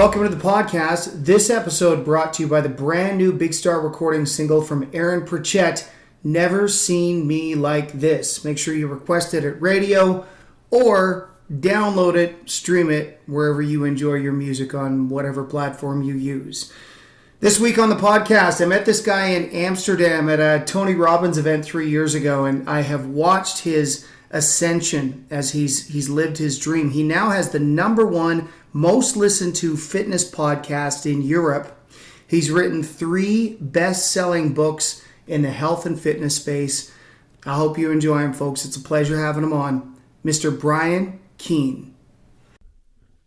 Welcome to the podcast. This episode brought to you by the brand new Big Star recording single from Aaron Pritchett, Never Seen Me Like This. Make sure you request it at radio or download it, stream it wherever you enjoy your music on whatever platform you use. This week on the podcast, I met this guy in Amsterdam at a Tony Robbins event 3 years ago, and I have watched his ascension as he's lived his dream. He now has the number one most listened to fitness podcast in Europe. He's written 3 best-selling books in the health and fitness space. I hope you enjoy him, folks. It's a pleasure having him on. Mr. Brian Keane.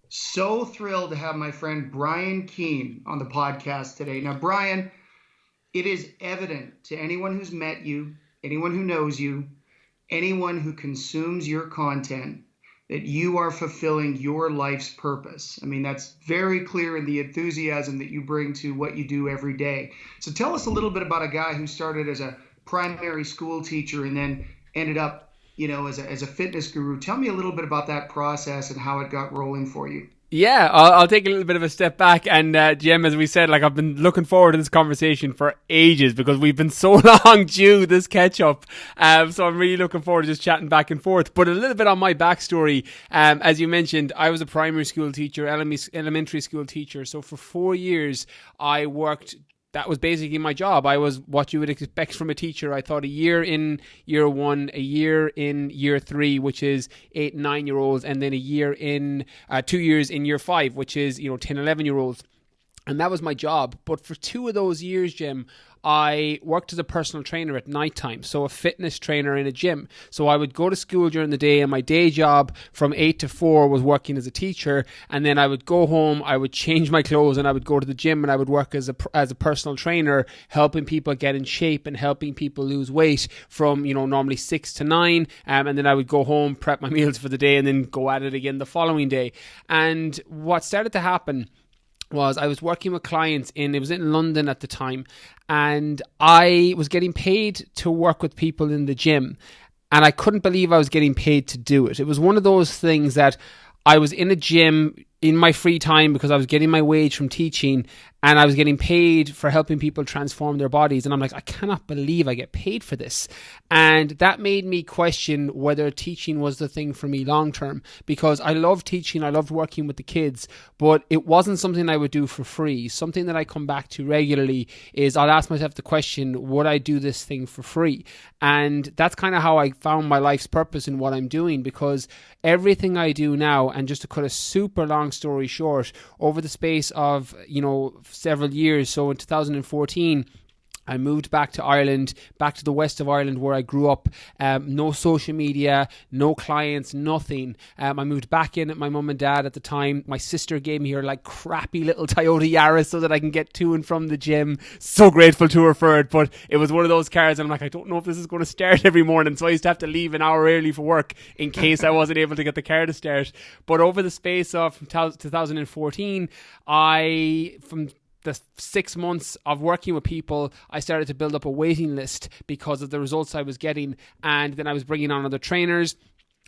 So thrilled to have my friend Brian Keane on the podcast today. Now, Brian, it is evident to anyone who's met you, anyone who knows you, anyone who consumes your content, that you are fulfilling your life's purpose. I mean, that's very clear in the enthusiasm that you bring to what you do every day. So tell us a little bit about a guy who started as a primary school teacher and then ended up, as a fitness guru. Tell me a little bit about that process and how it got rolling for you. Yeah, I'll take a little bit of a step back. And Jim, as we said, I've been looking forward to this conversation for ages because we've been so long due this catch up. So I'm really looking forward to just chatting back and forth. But a little bit on my backstory. As you mentioned, I was a primary school teacher, elementary school teacher. So for 4 years, I worked. That was basically my job. I was what you would expect from a teacher. I thought a year in year 1, a year in year 3, which is 8 and 9-year-olds, and then a year in 2 years in year 5, which is 10, 11-year-olds. And that was my job. But for 2 of those years, Jim, I worked as a personal trainer at nighttime, so a fitness trainer in a gym. So I would go to school during the day, and my day job from 8 to 4 was working as a teacher. And then I would go home, I would change my clothes, and I would go to the gym, and I would work as a personal trainer, helping people get in shape and helping people lose weight from normally 6 to 9. And then I would go home, prep my meals for the day, and then go at it again the following day. And what started to happen was I was working with clients it was in London at the time, and I was getting paid to work with people in the gym, and I couldn't believe I was getting paid to do it. It was one of those things that I was in a gym in my free time because I was getting my wage from teaching, and I was getting paid for helping people transform their bodies. And I'm like, I cannot believe I get paid for this. And that made me question whether teaching was the thing for me long term, because I loved teaching, I loved working with the kids, but it wasn't something I would do for free. Something that I come back to regularly is I'll ask myself the question, would I do this thing for free? And that's kind of how I found my life's purpose in what I'm doing, because everything I do now, and just to cut a super long story short, over the space of several years, so in 2014 I moved back to Ireland, back to the west of Ireland where I grew up. No social media, no clients, nothing. I moved back in at my mum and dad at the time. My sister gave me her crappy little Toyota Yaris so that I can get to and from the gym. So grateful to her for it, but it was one of those cars and I'm like, I don't know if this is going to start every morning, so I used to have to leave an hour early for work in case I wasn't able to get the car to start. But over the space of 2014, from the 6 months of working with people, I started to build up a waiting list because of the results I was getting. And then I was bringing on other trainers.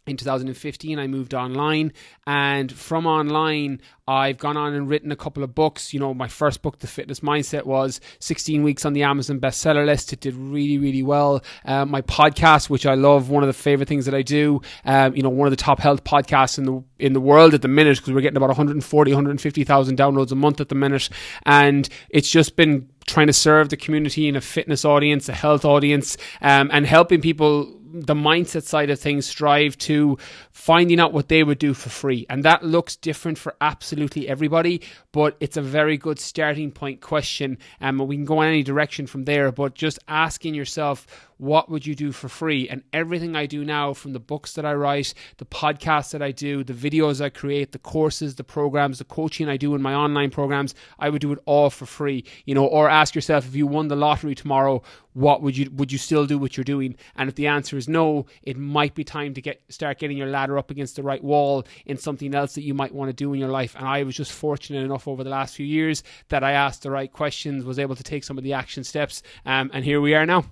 In 2015, I moved online, and from online, I've gone on and written a couple of books. My first book, The Fitness Mindset, was 16 weeks on the Amazon bestseller list. It did really, really well. My podcast, which I love, one of the favorite things that I do, one of the top health podcasts in the world at the minute, because we're getting about 150,000 downloads a month at the minute. And it's just been trying to serve the community in a fitness audience, a health audience, and helping people, the mindset side of things, strive to finding out what they would do for free. And that looks different for absolutely everybody, but it's a very good starting point question. We can go in any direction from there, but just asking yourself, what would you do for free? And everything I do now, from the books that I write, the podcasts that I do, the videos I create, the courses, the programs, the coaching I do in my online programs, I would do it all for free. Or ask yourself, if you won the lottery tomorrow, would you still do what you're doing? And if the answer is no, it might be time to start getting your ladder up against the right wall in something else that you might want to do in your life. And I was just fortunate enough over the last few years that I asked the right questions, was able to take some of the action steps, and here we are now.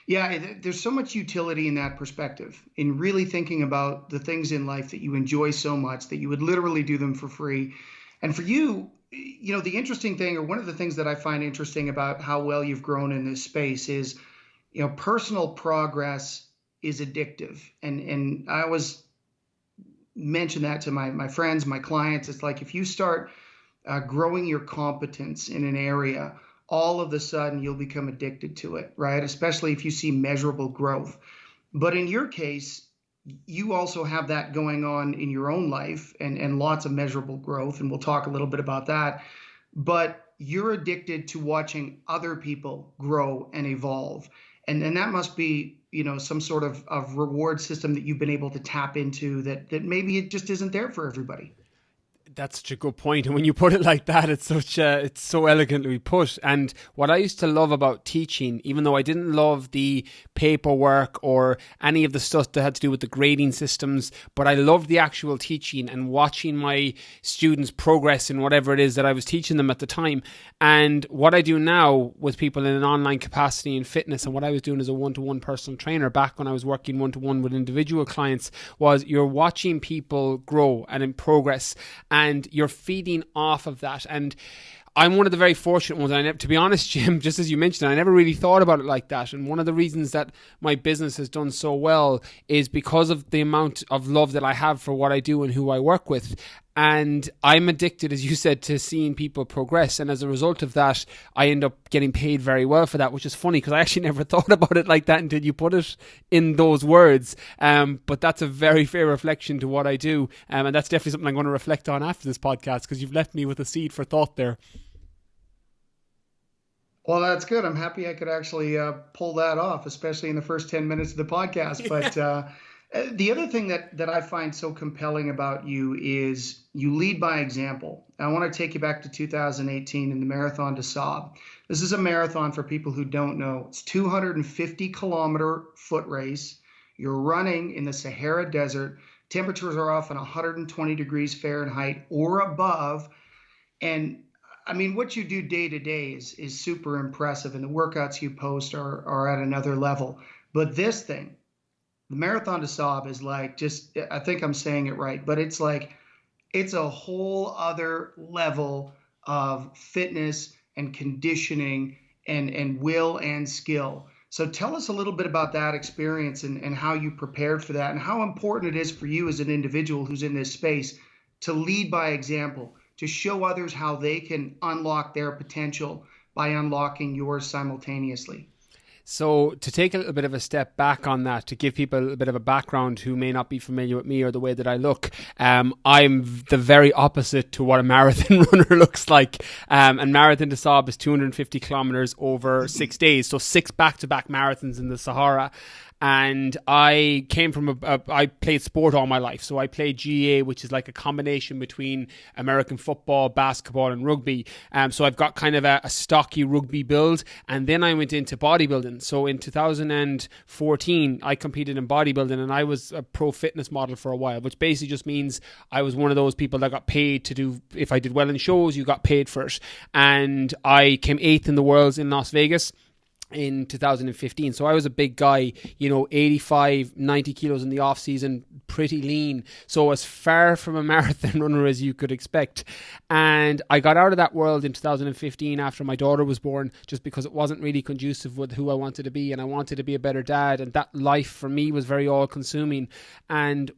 Yeah, there's so much utility in that perspective, in really thinking about the things in life that you enjoy so much that you would literally do them for free. And for you, the interesting thing, or one of the things that I find interesting about how well you've grown in this space is, personal progress is addictive. And I always mention that to my friends, my clients. It's like if you start growing your competence in an area, all of a sudden you'll become addicted to it, right? Especially if you see measurable growth. But in your case, you also have that going on in your own life and lots of measurable growth. And we'll talk a little bit about that. But you're addicted to watching other people grow and evolve. And that must be, some sort of reward system that you've been able to tap into that maybe it just isn't there for everybody. That's such a good point. And when you put it like that, it's so elegantly put. And what I used to love about teaching, even though I didn't love the paperwork or any of the stuff that had to do with the grading systems, but I loved the actual teaching and watching my students progress in whatever it is that I was teaching them at the time. And what I do now with people in an online capacity in fitness, and what I was doing as a one-to-one personal trainer back when I was working one-to-one with individual clients, was you're watching people grow and in progress, and you're feeding off of that. And I'm one of the very fortunate ones. To be honest, Jim, just as you mentioned, I never really thought about it like that. And one of the reasons that my business has done so well is because of the amount of love that I have for what I do and who I work with. And I'm addicted, as you said, to seeing people progress. And as a result of that, I end up getting paid very well for that, which is funny because I actually never thought about it like that until you put it in those words. But that's a very fair reflection to what I do. And that's definitely something I'm going to reflect on after this podcast, because you've left me with a seed for thought there. Well, that's good. I'm happy I could actually pull that off, especially in the first 10 minutes of the podcast. But the other thing that I find so compelling about you is you lead by example. I want to take you back to 2018 in the Marathon des Sables. This is a marathon for people who don't know. It's 250-kilometer foot race. You're running in the Sahara Desert. Temperatures are often 120 degrees Fahrenheit or above. And I mean, what you do day to day is super impressive, and the workouts you post are at another level. But this thing, the Marathon des Sables, is like, just, I think I'm saying it right, but it's a whole other level of fitness and conditioning and will and skill. So tell us a little bit about that experience and how you prepared for that, and how important it is for you as an individual who's in this space to lead by example, to show others how they can unlock their potential by unlocking yours simultaneously. So to take a little bit of a step back on that, to give people a little bit of a background who may not be familiar with me or the way that I look, I'm the very opposite to what a marathon runner looks like. And Marathon des Sables is 250 kilometers over 6 days. So 6 back-to-back marathons in the Sahara. And I came from I played sport all my life. So I played GAA, which is like a combination between American football, basketball and rugby. So I've got kind of a stocky rugby build. And then I went into bodybuilding. So in 2014, I competed in bodybuilding, and I was a pro fitness model for a while, which basically just means I was one of those people that got paid to do, if I did well in shows, you got paid for it. And I came 8th in the world in Las Vegas in 2015. So I was a big guy, 85, 90 kilos in the off season, pretty lean. So as far from a marathon runner as you could expect. And I got out of that world in 2015 after my daughter was born, just because it wasn't really conducive with who I wanted to be, and I wanted to be a better dad. And that life for me was very all consuming. And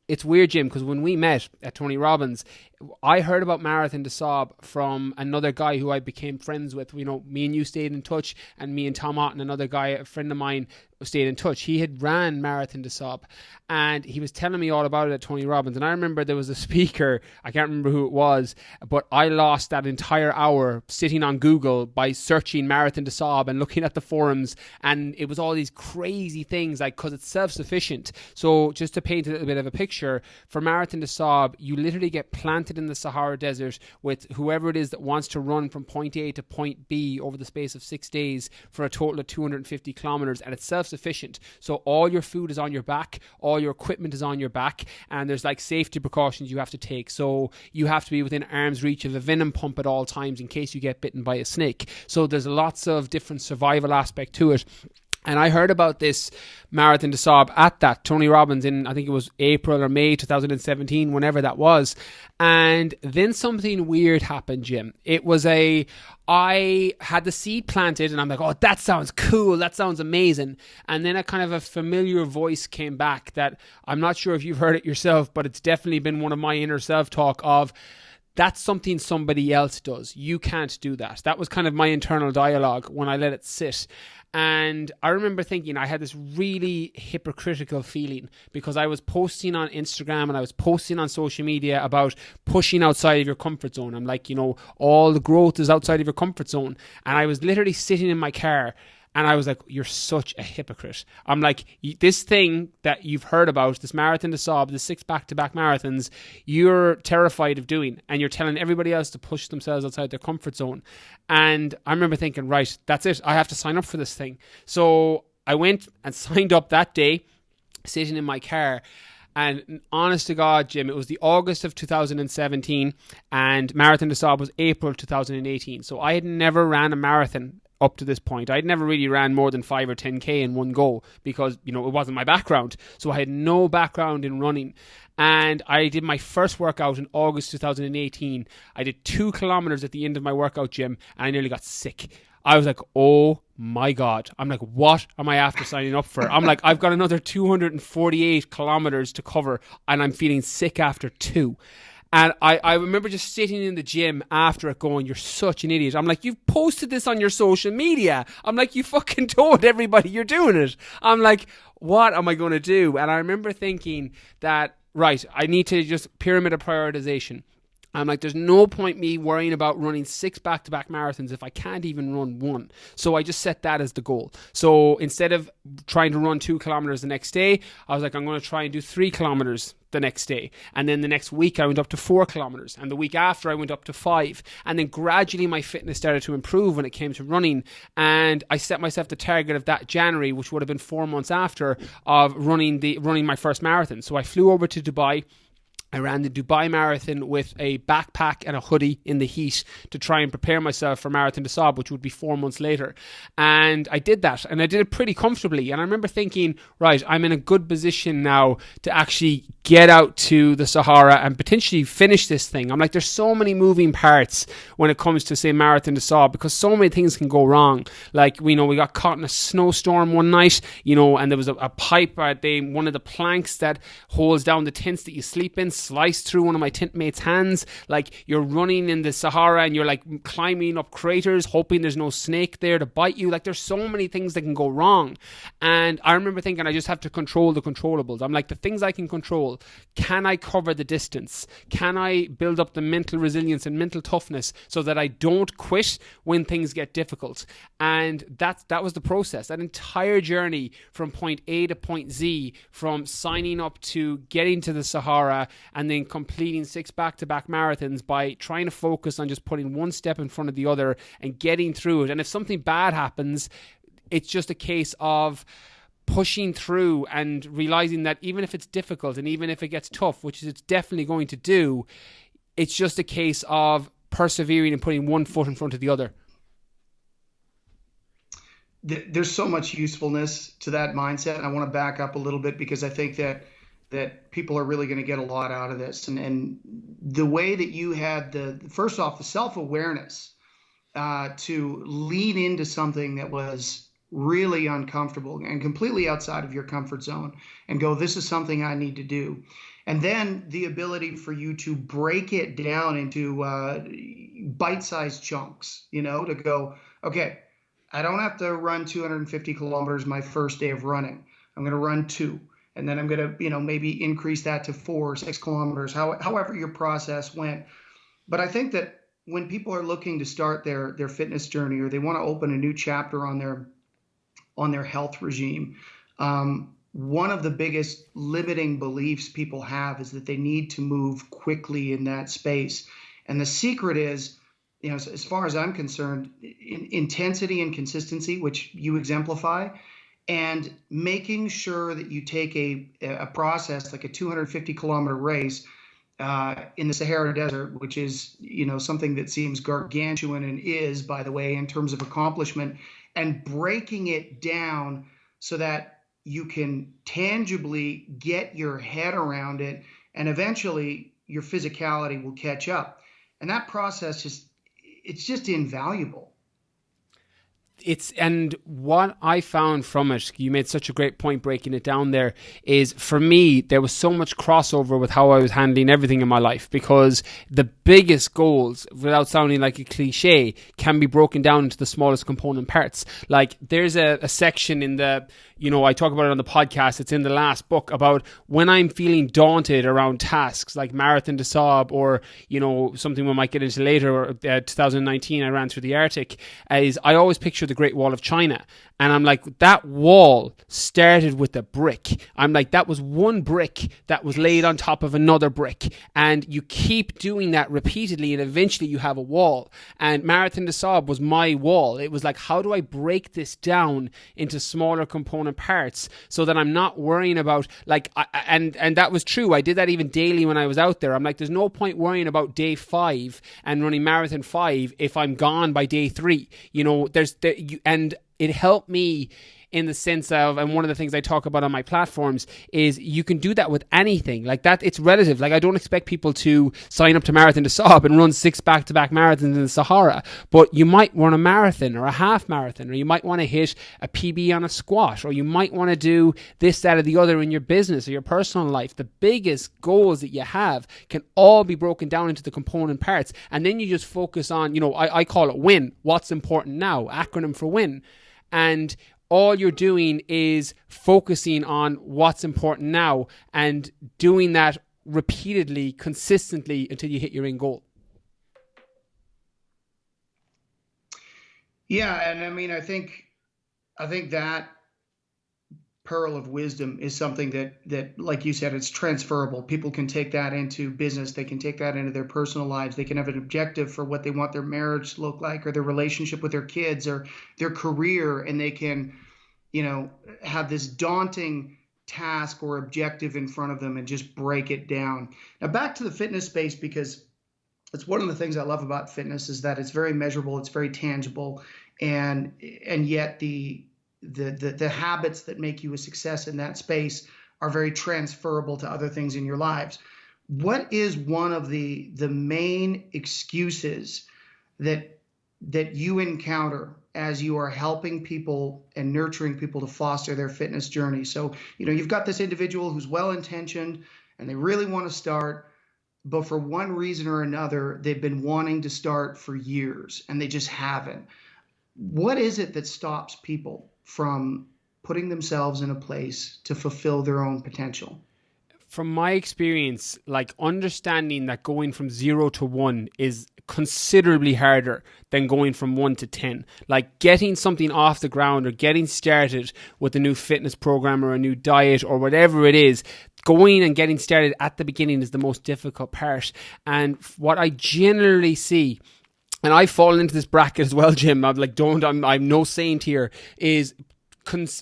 it's weird, Jim, because when we met at Tony Robbins, I heard about Marathon des Sables from another guy who I became friends with. Me and you stayed in touch, and me and Tom Otten, another guy, a friend of mine, stayed in touch. He had ran Marathon des Sables, and he was telling me all about it at Tony Robbins. And I remember there was a speaker, I can't remember who it was, but I lost that entire hour sitting on Google by searching Marathon des Sables and looking at the forums, and it was all these crazy things, like, because it's self-sufficient. So just to paint a little bit of a picture, for Marathon des Sables, you literally get planted in the Sahara Desert with whoever it is that wants to run from point A to point B over the space of 6 days for a total of 250 kilometers, and it's self-sufficient. So all your food is on your back, all your equipment is on your back, and there's like safety precautions you have to take. So you have to be within arm's reach of a venom pump at all times in case you get bitten by a snake. So there's lots of different survival aspect to it. And I heard about this Marathon des Sables at that Tony Robbins in, I think it was April or May 2017, whenever that was. And then something weird happened, Jim. I had the seed planted and I'm like, oh, that sounds cool. That sounds amazing. And then a familiar voice came back that I'm not sure if you've heard it yourself, but it's definitely been one of my inner self-talk of, that's something somebody else does. You can't do that. That was kind of my internal dialogue when I let it sit. And I remember thinking I had this really hypocritical feeling because I was posting on Instagram and I was posting on social media about pushing outside of your comfort zone. I'm like, all the growth is outside of your comfort zone. And I was literally sitting in my car and I was like, you're such a hypocrite. I'm like, this thing that you've heard about, this Marathon des Sables, the 6 back-to-back marathons, you're terrified of doing. And you're telling everybody else to push themselves outside their comfort zone. And I remember thinking, right, that's it. I have to sign up for this thing. So I went and signed up that day, sitting in my car. And honest to God, Jim, it was the August of 2017 and Marathon des Sables was April 2018. So I had never ran a marathon up to this point. I'd never really ran more than 5 or 10K in one go because, it wasn't my background. So I had no background in running. And I did my first workout in August 2018. I did 2 kilometers at the end of my workout, Jim, and I nearly got sick. I was like, oh my God. I'm like, what am I after signing up for? I'm like, I've got another 248 kilometers to cover and I'm feeling sick after 2. And I remember just sitting in the gym after it going, you're such an idiot. I'm like, you've posted this on your social media. I'm like, you fucking told everybody you're doing it. I'm like, what am I going to do? And I remember thinking that, right, I need to just pyramid of prioritization. I'm like, there's no point me worrying about running 6 back-to-back marathons if I can't even run one. So I just set that as the goal. So instead of trying to run 2 kilometers the next day, I was like, I'm going to try and do 3 kilometers the next day. And then the next week I went up to 4 kilometers. And the week after I went up to 5. And then gradually my fitness started to improve when it came to running. And I set myself the target of that January, which would have been 4 months after, of running my first marathon. So I flew over to Dubai. I ran the Dubai Marathon with a backpack and a hoodie in the heat to try and prepare myself for Marathon des Sables, which would be 4 months later. And I did that, and I did it pretty comfortably. And I remember thinking, right, I'm in a good position now to actually get out to the Sahara and potentially finish this thing. I'm like, there's so many moving parts when it comes to, say, Marathon des Sables, because so many things can go wrong. Like, we got caught in a snowstorm one night, and there was a pipe at one of the planks that holds down the tents that you sleep in, sliced through one of my tent mates' hands. Like, you're running in the Sahara and you're like climbing up craters hoping there's no snake there to bite you. Like, there's so many things that can go wrong. And I remember thinking, I just have to control the controllables. I'm like, the things I can control, can I cover the distance? Can I build up the mental resilience and mental toughness so that I don't quit when things get difficult? And that was the process. That entire journey from point A to point Z, from signing up to getting to the Sahara and then completing 6 back-to-back marathons by trying to focus on just putting one step in front of the other and getting through it. And if something bad happens, it's just a case of pushing through and realizing that even if it's difficult and even if it gets tough, which it's definitely going to do, it's just a case of persevering and putting one foot in front of the other. There's so much usefulness to that mindset. And I want to back up a little bit because I think that people are really going to get a lot out of this. And the way that you had first off, the self-awareness to lean into something that was really uncomfortable and completely outside of your comfort zone and go, this is something I need to do. And then the ability for you to break it down into bite-sized chunks, to go, okay, I don't have to run 250 kilometers my first day of running. I'm going to run 2. And then I'm going to, maybe increase that to 4 or 6 kilometers, however your process went. But I think that when people are looking to start their fitness journey, or they want to open a new chapter on their health regime, one of the biggest limiting beliefs people have is that they need to move quickly in that space. And the secret is, as far as I'm concerned, intensity and consistency, which you exemplify, and making sure that you take a process like a 250 kilometer race in the Sahara Desert, which is, something that seems gargantuan and is, by the way, in terms of accomplishment, and breaking it down so that you can tangibly get your head around it, and eventually your physicality will catch up. And that process it's just invaluable. And what I found from it, you made such a great point breaking it down there, is for me, there was so much crossover with how I was handling everything in my life, because the biggest goals, without sounding like a cliche, can be broken down into the smallest component parts. Like there's a section in the, I talk about it on the podcast, it's in the last book, about when I'm feeling daunted around tasks like Marathon des Sables, or, something we might get into later, 2019 I ran through the Arctic, is I always picture the Great Wall of China. And I'm like, that wall started with a brick. I'm like, that was one brick that was laid on top of another brick. And you keep doing that repeatedly, and eventually you have a wall. And Marathon des Sables was my wall. It was like, how do I break this down into smaller component parts so that I'm not worrying about, and that was true. I did that even daily when I was out there. I'm like, there's no point worrying about day 5 and running Marathon 5 if I'm gone by day 3. And it helped me in the sense of, and one of the things I talk about on my platforms is you can do that with anything like that. It's relative. Like I don't expect people to sign up to Marathon des Sables and run 6 back-to-back marathons in the Sahara, but you might run a marathon or a half marathon, or you might want to hit a PB on a squat, or you might want to do this, that, or the other in your business or your personal life. The biggest goals that you have can all be broken down into the component parts, and then you just focus on, I call it WIN, what's important now, acronym for WIN. And all you're doing is focusing on what's important now and doing that repeatedly, consistently until you hit your end goal. Yeah, and I mean, I think that pearl of wisdom is something that, like you said, it's transferable. People can take that into business. They can take that into their personal lives. They can have an objective for what they want their marriage to look like, or their relationship with their kids, or their career, and they can, have this daunting task or objective in front of them and just break it down. Now, back to the fitness space, because it's one of the things I love about fitness is that it's very measurable, it's very tangible, and yet the habits that make you a success in that space are very transferable to other things in your lives. What is one of the main excuses that you encounter as you are helping people and nurturing people to foster their fitness journey? So, you've got this individual who's well-intentioned and they really want to start, but for one reason or another, they've been wanting to start for years and they just haven't. What is it that stops people from putting themselves in a place to fulfill their own potential? From my experience, understanding that going from 0 to 1 is considerably harder than going from 1 to 10. Like getting something off the ground or getting started with a new fitness program or a new diet or whatever it is, going and getting started at the beginning is the most difficult part. And what I generally see, and I fall into this bracket as well, Jim, I'm no saint here, is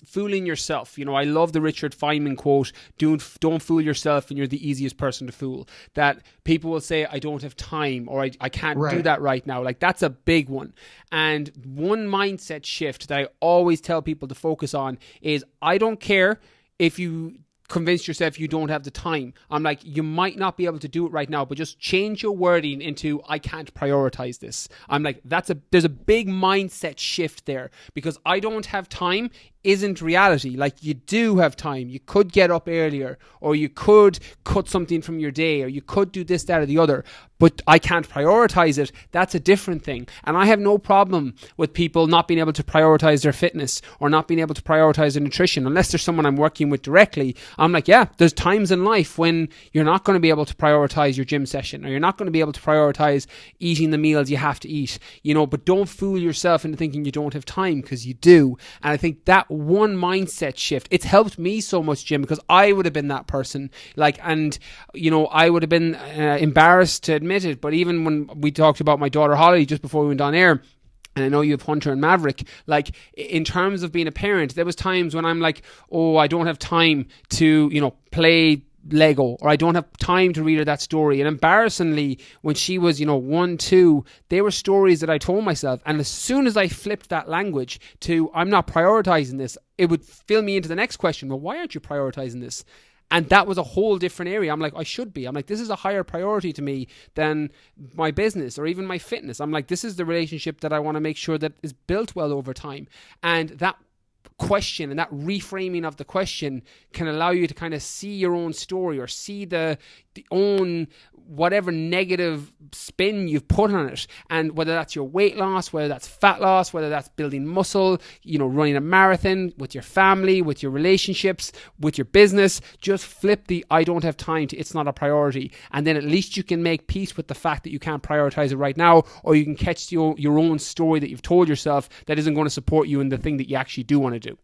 fooling yourself. I love the Richard Feynman quote, don't fool yourself and you're the easiest person to fool. That people will say, I don't have time, or I can't do that right now. That's a big one. And one mindset shift that I always tell people to focus on is, I don't care if you convince yourself you don't have the time. I'm like, you might not be able to do it right now, but just change your wording into, I can't prioritize this. I'm like, there's a big mindset shift there, because I don't have time isn't reality. Like, you do have time. You could get up earlier, or you could cut something from your day, or you could do this, that, or the other, but I can't prioritize it. That's a different thing. And I have no problem with people not being able to prioritize their fitness or not being able to prioritize their nutrition, unless there's someone I'm working with directly. I'm like, yeah, there's times in life when you're not going to be able to prioritize your gym session, or you're not going to be able to prioritize eating the meals you have to eat, but don't fool yourself into thinking you don't have time, because you do. And I think that one mindset shift, it's helped me so much, Jim, because I would have been that person, I would have been embarrassed to admit it, but even when we talked about my daughter Holly just before we went on air, and I know you have Hunter and Maverick, in terms of being a parent, there was times when I'm like, oh, I don't have time to, play Lego, or I don't have time to read her that story. And embarrassingly, when she was, 1, 2, they were stories that I told myself. And as soon as I flipped that language to, I'm not prioritizing this, it would fill me into the next question. Well, why aren't you prioritizing this? And that was a whole different area. I'm like, I should be. I'm like, this is a higher priority to me than my business or even my fitness. I'm like, this is the relationship that I want to make sure that is built well over time. And that question and that reframing of the question can allow you to kind of see your own story or see the own whatever negative spin you've put on it, and whether that's your weight loss, whether that's fat loss, whether that's building muscle, running a marathon, with your family, with your relationships, with your business, just flip the I don't have time to it's not a priority, and then at least you can make peace with the fact that you can't prioritize it right now, or you can catch your own story that you've told yourself that isn't going to support you in the thing that you actually do want to do.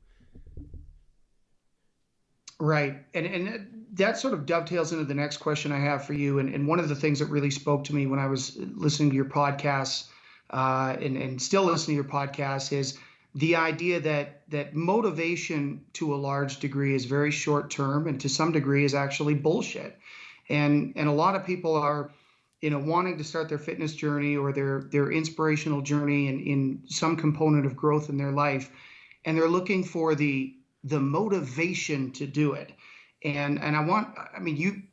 Right. And that sort of dovetails into the next question I have for you. And one of the things that really spoke to me when I was listening to your podcasts and still listening to your podcast is the idea that motivation to a large degree is very short term and to some degree is actually bullshit. And a lot of people are, wanting to start their fitness journey or their inspirational journey in some component of growth in their life. And they're looking for the motivation to do it. And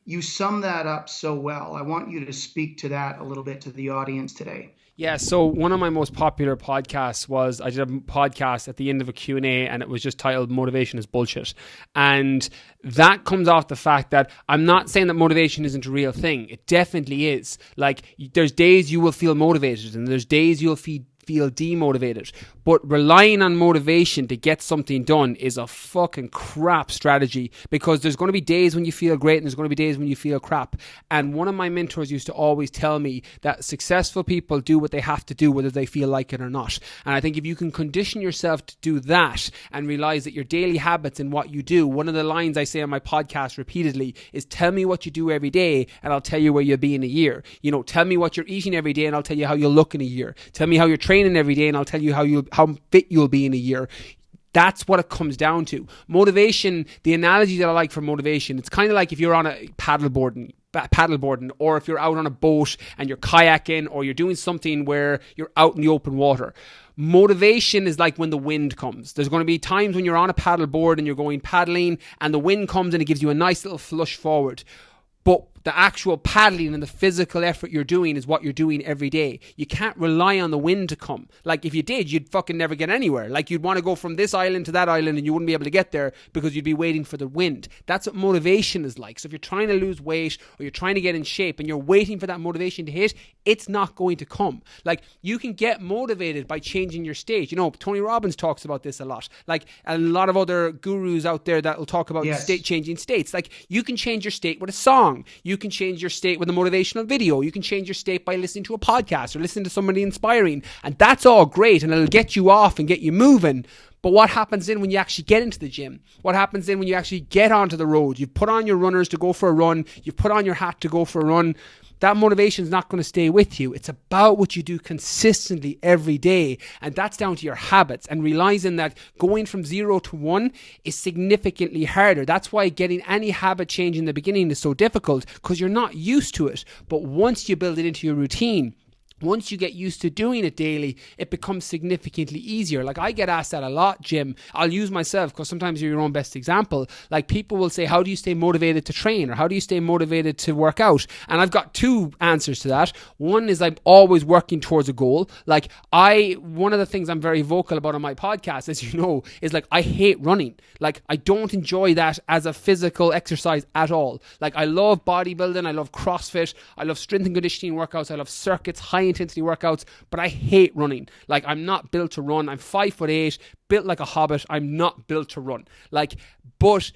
you sum that up so well. I want you to speak to that a little bit to the audience today. Yeah, so one of my most popular podcasts was, I did a podcast at the end of a Q&A, and it was just titled Motivation is Bullshit. And that comes off the fact that I'm not saying that motivation isn't a real thing. It definitely is. Like, there's days you will feel motivated and there's days you'll feel demotivated, but relying on motivation to get something done is a fucking crap strategy, because there's going to be days when you feel great and there's going to be days when you feel crap. And one of my mentors used to always tell me that successful people do what they have to do whether they feel like it or not. And I think if you can condition yourself to do that and realize that your daily habits and what you do, one of the lines I say on my podcast repeatedly is, tell me what you do every day and I'll tell you where you'll be in a year. Tell me what you're eating every day and I'll tell you how you'll look in a year. Tell me how you're training every day and I'll tell you how fit you'll be in a year. That's what it comes down to. Motivation, the analogy that I like for motivation, it's kind of like if you're on a paddleboarding, or if you're out on a boat and you're kayaking, or you're doing something where you're out in the open water. Motivation is like when the wind comes. There's going to be times when you're on a paddleboard and you're going paddling and the wind comes and it gives you a nice little flush forward. But the actual paddling and the physical effort you're doing is what you're doing every day. You can't rely on the wind to come. Like, if you did, you'd fucking never get anywhere. Like, you'd want to go from this island to that island and you wouldn't be able to get there because you'd be waiting for the wind. That's what motivation is like. So if you're trying to lose weight or you're trying to get in shape and you're waiting for that motivation to hit, it's not going to come. Like, you can get motivated by changing your state. Tony Robbins talks about this a lot. Like, a lot of other gurus out there that will talk about changing states. Like, you can change your state with a song. You can change your state with a motivational video. You can change your state by listening to a podcast or listening to somebody inspiring. And that's all great and it'll get you off and get you moving. But what happens then when you actually get into the gym? What happens then when you actually get onto the road? You've put on your runners to go for a run. You've put on your hat to go for a run. That motivation is not going to stay with you. It's about what you do consistently every day. And that's down to your habits, and realizing that going from 0 to 1 is significantly harder. That's why getting any habit change in the beginning is so difficult, because you're not used to it. But once you build it into your routine, once you get used to doing it daily, it becomes significantly easier. Like, I get asked that a lot, Jim. I'll use myself because sometimes you're your own best example. Like, people will say, how do you stay motivated to train? Or how do you stay motivated to work out? And I've got two answers to that. One is I'm always working towards a goal. Like, one of the things I'm very vocal about on my podcast, as you know, is like, I hate running. Like, I don't enjoy that as a physical exercise at all. Like, I love bodybuilding. I love CrossFit. I love strength and conditioning workouts. I love circuits, high intensity workouts, but I hate running. Like, I'm not built to run. I'm 5'8", built like a hobbit. I'm not built to run. Like, but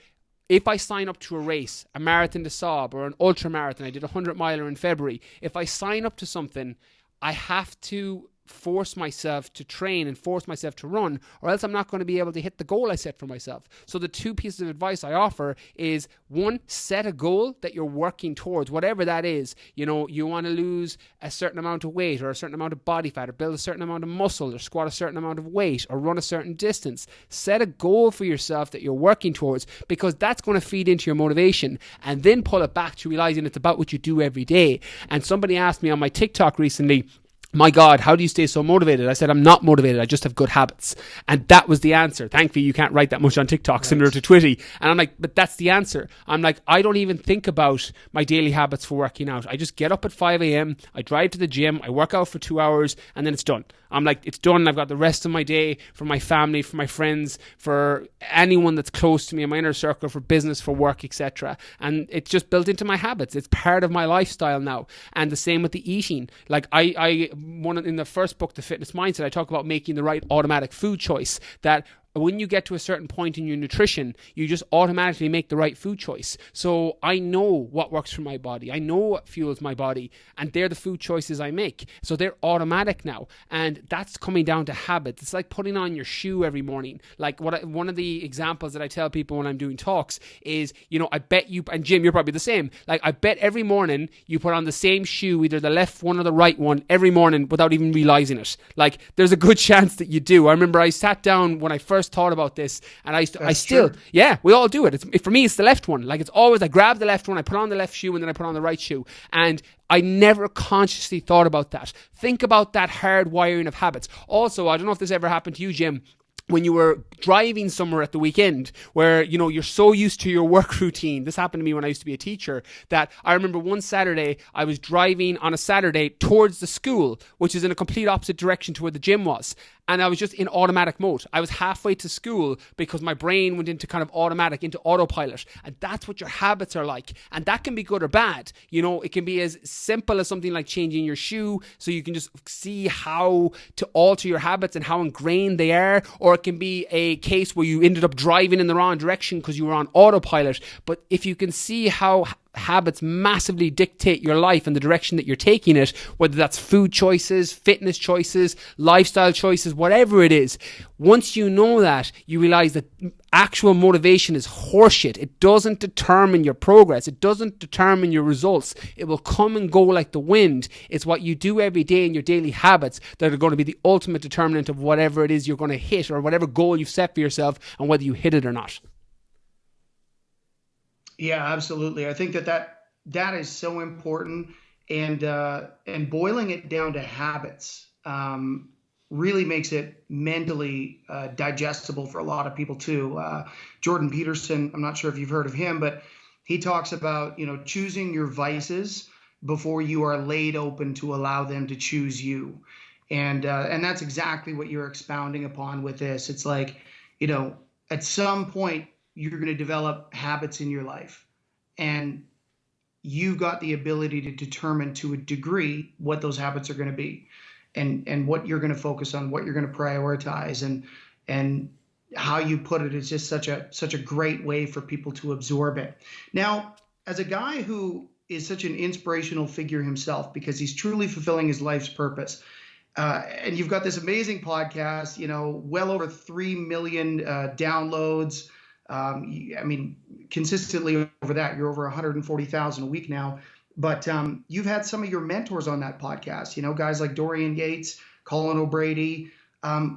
if I sign up to a race, a marathon des Sables or an ultra marathon, I did a 100 miler in February. If I sign up to something, I have to force myself to train and force myself to run, or else I'm not going to be able to hit the goal I set for myself. So the two pieces of advice I offer is, one, set a goal that you're working towards, whatever that is. You know, you want to lose a certain amount of weight or a certain amount of body fat, or build a certain amount of muscle, or squat a certain amount of weight, or run a certain distance. Set a goal for yourself that you're working towards, because that's going to feed into your motivation, and then pull it back to realizing it's about what you do every day. And somebody asked me on my TikTok recently, my God, how do you stay so motivated? I said, I'm not motivated. I just have good habits. And that was the answer. Thankfully, you can't write that much on TikTok, right, similar to Twitty. And I'm like, but that's the answer. I'm like, I don't even think about my daily habits for working out. I just get up at 5 a.m. I drive to the gym. I work out for 2 hours, and then it's done. I'm like, it's done. I've got the rest of my day for my family, for my friends, for anyone that's close to me in my inner circle, for business, for work, etc. And it's just built into my habits. It's part of my lifestyle now. And the same with the eating. Like in the first book, The Fitness Mindset, I talk about making the right automatic food choice, that when you get to a certain point in your nutrition, you just automatically make the right food choice. So I know what works for my body. I know what fuels my body, and they're the food choices I make. So they're automatic now. And that's coming down to habits. It's like putting on your shoe every morning. Like one of the examples that I tell people when I'm doing talks is, you know, I bet you, and Jim, you're probably the same. Like, I bet every morning you put on the same shoe, either the left one or the right one, every morning without even realizing it. Like, there's a good chance that you do. I remember I sat down when I first thought about this, and I still, yeah, we all do it. For me, it's the left one. Like, it's always, I grab the left one, I put on the left shoe, and then I put on the right shoe. And I never consciously thought about that. Think about that hard wiring of habits. Also, I don't know if this ever happened to you, Jim, when you were driving somewhere at the weekend, where, you know, you're so used to your work routine. This happened to me when I used to be a teacher, that I remember one Saturday I was driving on a Saturday towards the school, which is in a complete opposite direction to where the gym was. And I was just in automatic mode. I was halfway to school because my brain went into kind of automatic, into autopilot. And that's what your habits are like. And that can be good or bad. You know, it can be as simple as something like changing your shoe, so you can just see how to alter your habits and how ingrained they are. Or it can be a case where you ended up driving in the wrong direction because you were on autopilot. But if you can see how habits massively dictate your life and the direction that you're taking it, whether that's food choices, fitness choices, lifestyle choices, whatever it is, once you know that, you realize that actual motivation is horseshit. It doesn't determine your progress. It doesn't determine your results. It will come and go like the wind. It's what you do every day in your daily habits that are going to be the ultimate determinant of whatever it is you're going to hit, or whatever goal you've set for yourself, and whether you hit it or not. Yeah, absolutely. I think that is so important, and boiling it down to habits really makes it mentally digestible for a lot of people too. Jordan Peterson, I'm not sure if you've heard of him, but he talks about, you know, choosing your vices before you are laid open to allow them to choose you, and that's exactly what you're expounding upon with this. It's like, you know, at some point, you're going to develop habits in your life, and you've got the ability to determine to a degree what those habits are going to be, and what you're going to focus on, what you're going to prioritize, and how you put it is just such a great way for people to absorb it. Now, as a guy who is such an inspirational figure himself, because he's truly fulfilling his life's purpose, and you've got this amazing podcast, you know, well over 3 million downloads. I mean, consistently over that, you're over 140,000 a week now. But you've had some of your mentors on that podcast, you know, guys like Dorian Yates, Colin O'Brady.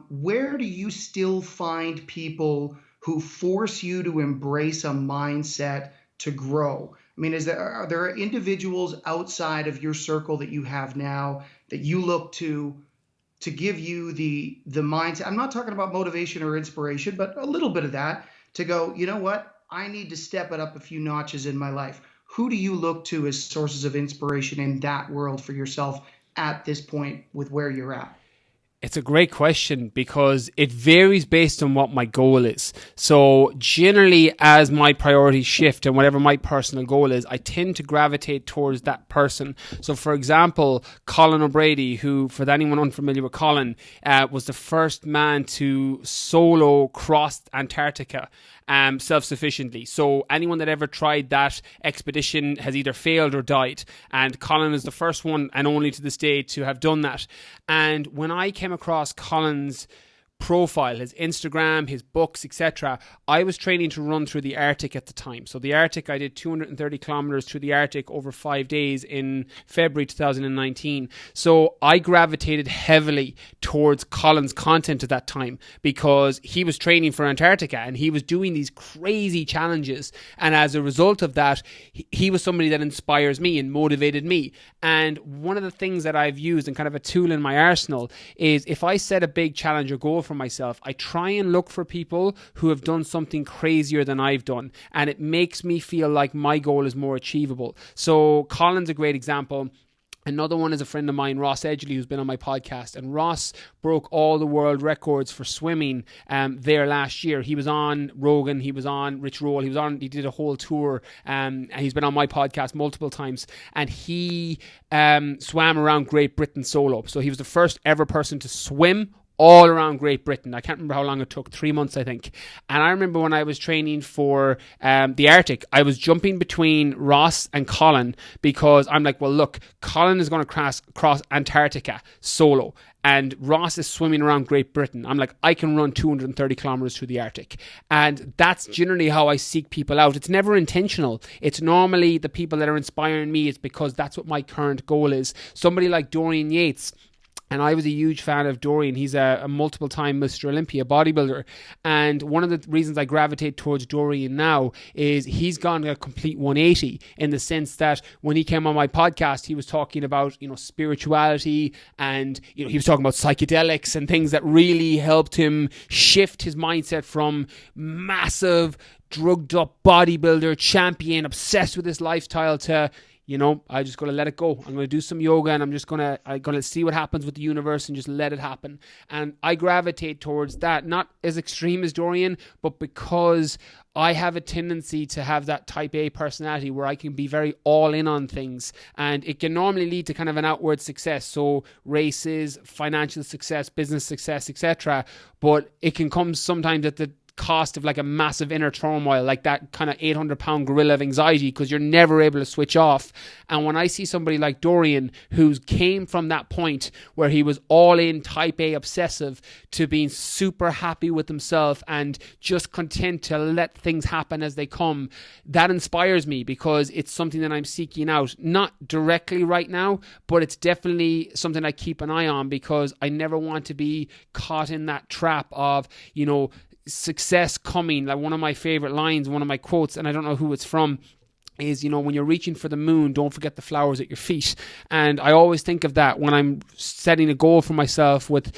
Where do you still find people who force you to embrace a mindset to grow? I mean, are there individuals outside of your circle that you have now that you look to give you the mindset? I'm not talking about motivation or inspiration, but a little bit of that, to go, you know what? I need to step it up a few notches in my life. Who do you look to as sources of inspiration in that world for yourself at this point with where you're at? It's a great question because it varies based on what my goal is. So generally, as my priorities shift and whatever my personal goal is, I tend to gravitate towards that person. So for example, Colin O'Brady, who, for anyone unfamiliar with Colin, was the first man to solo cross Antarctica self-sufficiently. So anyone that ever tried that expedition has either failed or died. And Colin is the first one and only to this day to have done that. And when I came across Colin's profile, his Instagram, his books, etc., I was training to run through the Arctic at the time. So the Arctic, I did 230 kilometers through the Arctic over 5 days in February 2019. So I gravitated heavily towards Colin's content at that time because he was training for Antarctica and he was doing these crazy challenges. And as a result of that, he was somebody that inspires me and motivated me. And one of the things that I've used and kind of a tool in my arsenal is if I set a big challenge or goal for myself, I try and look for people who have done something crazier than I've done, and it makes me feel like my goal is more achievable. So Colin's a great example. Another one is a friend of mine, Ross Edgley, who's been on my podcast. And Ross broke all the world records for swimming there last year. He was on Rogan, he was on Rich Roll, he did a whole tour, and he's been on my podcast multiple times. And he swam around Great Britain solo. So he was the first ever person to swim all around Great Britain. I can't remember how long it took, 3 months, I think. And I remember when I was training for the Arctic, I was jumping between Ross and Colin because I'm like, well, look, Colin is going to cross Antarctica solo and Ross is swimming around Great Britain. I'm like, I can run 230 kilometers through the Arctic. And that's generally how I seek people out. It's never intentional. It's normally the people that are inspiring me. It's because that's what my current goal is. Somebody like Dorian Yates. And I was a huge fan of Dorian. He's a multiple-time Mr. Olympia bodybuilder. And one of the reasons I gravitate towards Dorian now is he's gone a complete 180 in the sense that when he came on my podcast, he was talking about, spirituality and, he was talking about psychedelics and things that really helped him shift his mindset from massive, drugged-up bodybuilder, champion, obsessed with this lifestyle to, I just got to let it go. I'm going to do some yoga and I'm going to see what happens with the universe and just let it happen. And I gravitate towards that, not as extreme as Dorian, but because I have a tendency to have that type A personality where I can be very all in on things, and it can normally lead to kind of an outward success. So races, financial success, business success, etc. But it can come sometimes at the cost of like a massive inner turmoil, like that kind of 800-pound gorilla of anxiety, because you're never able to switch off. And when I see somebody like Dorian, who came from that point where he was all in, type A obsessive, to being super happy with himself and just content to let things happen as they come, that inspires me because it's something that I'm seeking out, not directly right now, but it's definitely something I keep an eye on because I never want to be caught in that trap of, success coming. Like one of my favorite lines, one of my quotes, and I don't know who it's from, is, when you're reaching for the moon, don't forget the flowers at your feet. And I always think of that when I'm setting a goal for myself with,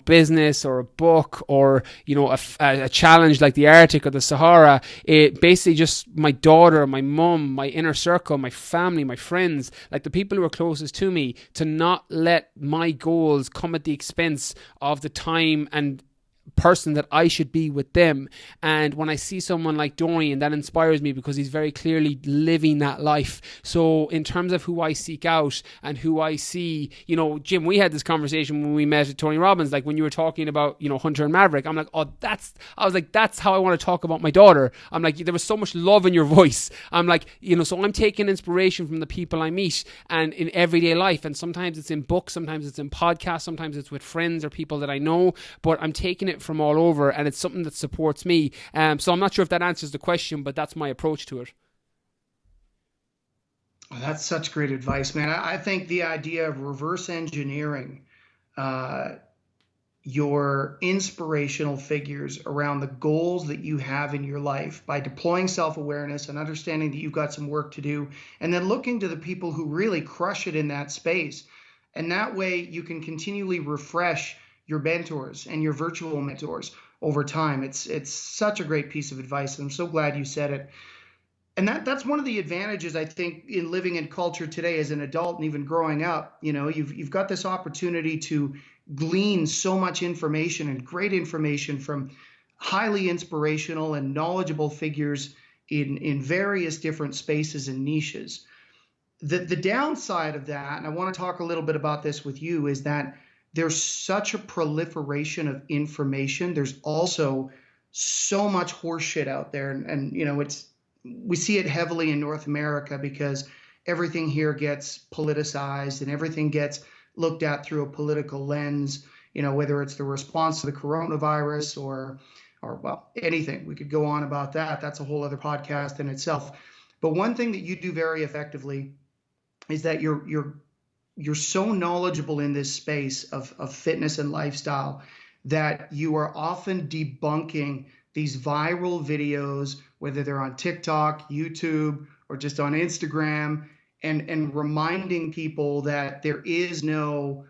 business or a book or, a challenge like the Arctic or the Sahara. It basically just my daughter, my mum, my inner circle, my family, my friends, like the people who are closest to me, to not let my goals come at the expense of the time and person that I should be with them. And when I see someone like Dorian, that inspires me because he's very clearly living that life. So in terms of who I seek out and who I see, Jim, we had this conversation when we met at Tony Robbins, like when you were talking about, Hunter and Maverick. I'm like, that's how I want to talk about my daughter. I'm like, there was so much love in your voice. I'm like, so I'm taking inspiration from the people I meet and in everyday life. And sometimes it's in books, sometimes it's in podcasts, sometimes it's with friends or people that I know, but I'm taking it from all over and it's something that supports me. So I'm not sure if that answers the question, but that's my approach to it. Well, that's such great advice, man. I think the idea of reverse engineering your inspirational figures around the goals that you have in your life by deploying self-awareness and understanding that you've got some work to do, and then looking to the people who really crush it in that space. And that way you can continually refresh your mentors and your virtual mentors over time. It's such a great piece of advice. I'm so glad you said it. And that's one of the advantages, I think, in living in culture today as an adult and even growing up. You've got this opportunity to glean so much information and great information from highly inspirational and knowledgeable figures in various different spaces and niches. The downside of that, and I want to talk a little bit about this with you, is that there's such a proliferation of information. There's also so much horseshit out there. And we see it heavily in North America because everything here gets politicized and everything gets looked at through a political lens, whether it's the response to the coronavirus or well, anything. We could go on about that. That's a whole other podcast in itself. But one thing that you do very effectively is that you're so knowledgeable in this space of fitness and lifestyle that you are often debunking these viral videos, whether they're on TikTok, YouTube, or just on Instagram, and reminding people that there is no,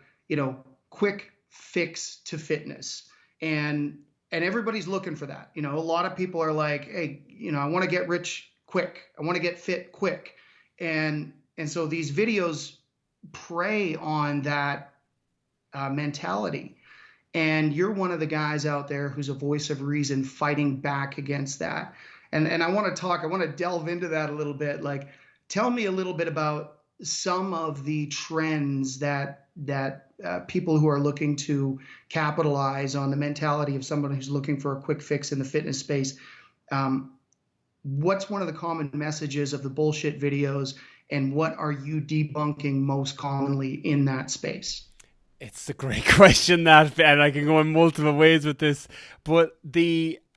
quick fix to fitness. And everybody's looking for that. A lot of people are like, hey, I want to get rich quick. I want to get fit quick. And so these videos prey on that mentality. And you're one of the guys out there who's a voice of reason fighting back against that. And I want to delve into that a little bit. Like, tell me a little bit about some of the trends that people who are looking to capitalize on the mentality of someone who's looking for a quick fix in the fitness space. What's one of the common messages of the bullshit videos, and what are you debunking most commonly in that space? It's a great question, that, and I can go in multiple ways with this, but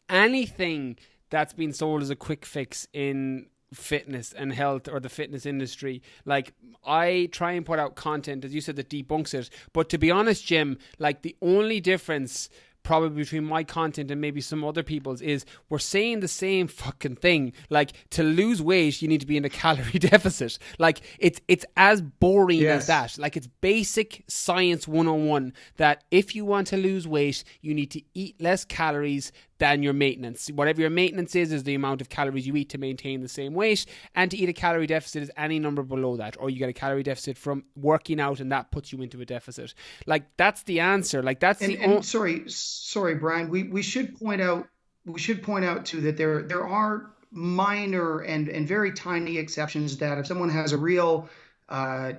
anything that's been sold as a quick fix in fitness and health or the fitness industry, like, I try and put out content, as you said, that debunks it. But to be honest, Jim, like, the only difference probably between my content and maybe some other people's is we're saying the same fucking thing. Like, to lose weight, you need to be in a calorie deficit. Like, it's as boring as that. Like, it's basic science 101 that if you want to lose weight, you need to eat less calories than your maintenance. Whatever your maintenance is the amount of calories you eat to maintain the same weight, and to eat a calorie deficit is any number below that, or you get a calorie deficit from working out and that puts you into a deficit. Like, that's the answer. Like, that's sorry Brian, we should point out too that there are minor and very tiny exceptions that if someone has a real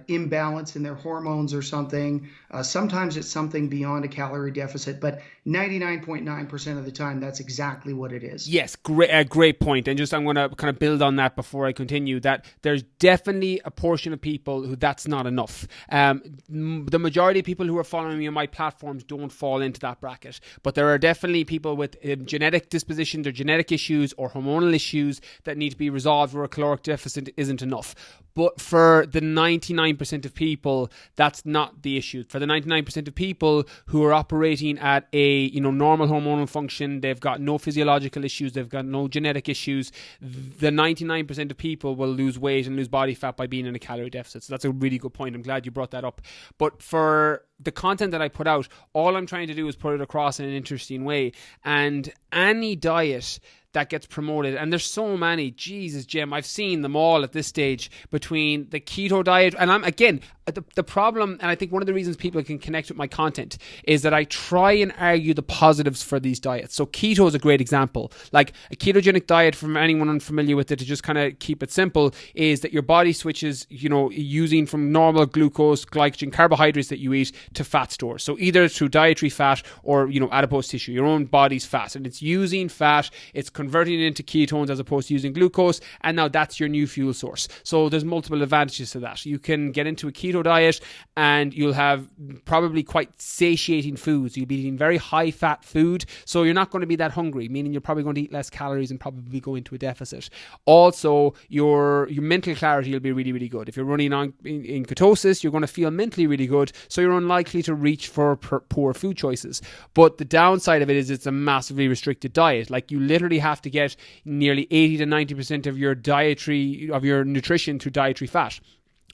imbalance in their hormones or something, sometimes it's something beyond a calorie deficit, but 99.9% of the time that's exactly what it is. Yes, great point. And just, I'm going to kind of build on that before I continue, that there's definitely a portion of people who that's not enough. The majority of people who are following me on my platforms don't fall into that bracket, but there are definitely people with genetic dispositions or genetic issues or hormonal issues that need to be resolved where a caloric deficit isn't enough. But for the 99% of people, that's not the issue. For the 99% of people who are operating at a normal hormonal function, they've got no physiological issues, they've got no genetic issues, the 99% of people will lose weight and lose body fat by being in a calorie deficit. So that's a really good point. I'm glad you brought that up. But for the content that I put out, all I'm trying to do is put it across in an interesting way. And any diet that gets promoted, and there's so many, Jesus, Jim, I've seen them all at this stage, between the keto diet, and I'm, again, the problem, and I think one of the reasons people can connect with my content is that I try and argue the positives for these diets. So keto is a great example. Like, a ketogenic diet, from anyone unfamiliar with it, to just kind of keep it simple, is that your body switches, using from normal glucose, glycogen, carbohydrates that you eat to fat stores. So either through dietary fat or, adipose tissue, your own body's fat, and it's using fat, it's converting it into ketones as opposed to using glucose, and now that's your new fuel source. So there's multiple advantages to that. You can get into a keto diet and you'll have probably quite satiating foods. You'll be eating very high fat food, so you're not going to be that hungry, meaning you're probably going to eat less calories and probably go into a deficit. Also, your mental clarity will be really, really good. If you're running in ketosis, you're going to feel mentally really good, so you're unlikely to reach for poor food choices. But the downside of it is it's a massively restricted diet. Like, you literally have to get nearly 80 to 90% of your nutrition through dietary fat,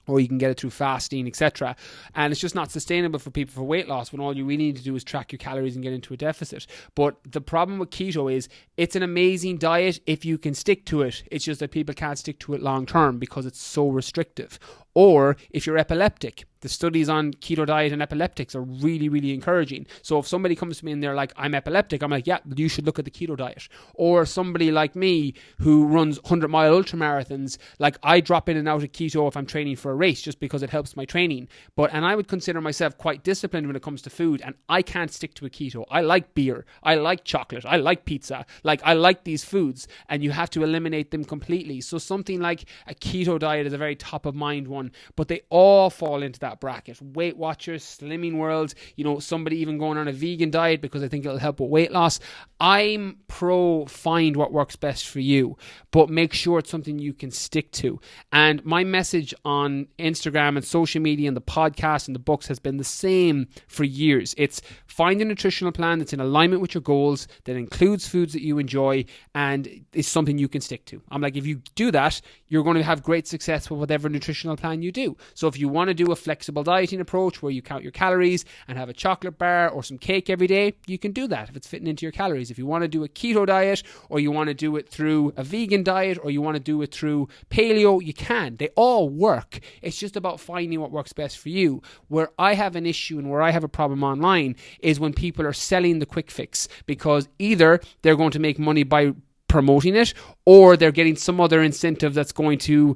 or you can get it through fasting, etc. And it's just not sustainable for people for weight loss, when all you really need to do is track your calories and get into a deficit. But the problem with keto is it's an amazing diet if you can stick to it. It's just that people can't stick to it long term because it's so restrictive. Or if you're epileptic, The studies on keto diet and epileptics are really, really encouraging. So if somebody comes to me and they're like, I'm epileptic, I'm like, yeah, you should look at the keto diet. Or somebody like me who runs 100-mile ultramarathons, like I drop in and out of keto if I'm training for a race just because it helps my training. And I would consider myself quite disciplined when it comes to food, and I can't stick to a keto. I like beer, I like chocolate, I like pizza, like I like these foods, and you have to eliminate them completely. So something like a keto diet is a very top of mind one, but they all fall into that bracket. Weight Watchers, Slimming World, somebody even going on a vegan diet because I think it'll help with weight loss. I'm pro find what works best for you, but make sure it's something you can stick to. And my message on Instagram and social media and the podcast and the books has been the same for years. It's find a nutritional plan that's in alignment with your goals, that includes foods that you enjoy, and is something you can stick to. I'm like, if you do that, you're going to have great success with whatever nutritional plan you do. So if you want to do a flexible dieting approach where you count your calories and have a chocolate bar or some cake every day, you can do that if it's fitting into your calories. If you want to do a keto diet, or you want to do it through a vegan diet, or you want to do it through paleo, you can. They all work. It's just about finding what works best for you. Where I have an issue and where I have a problem online is when people are selling the quick fix, because either they're going to make money by promoting it, or they're getting some other incentive that's going to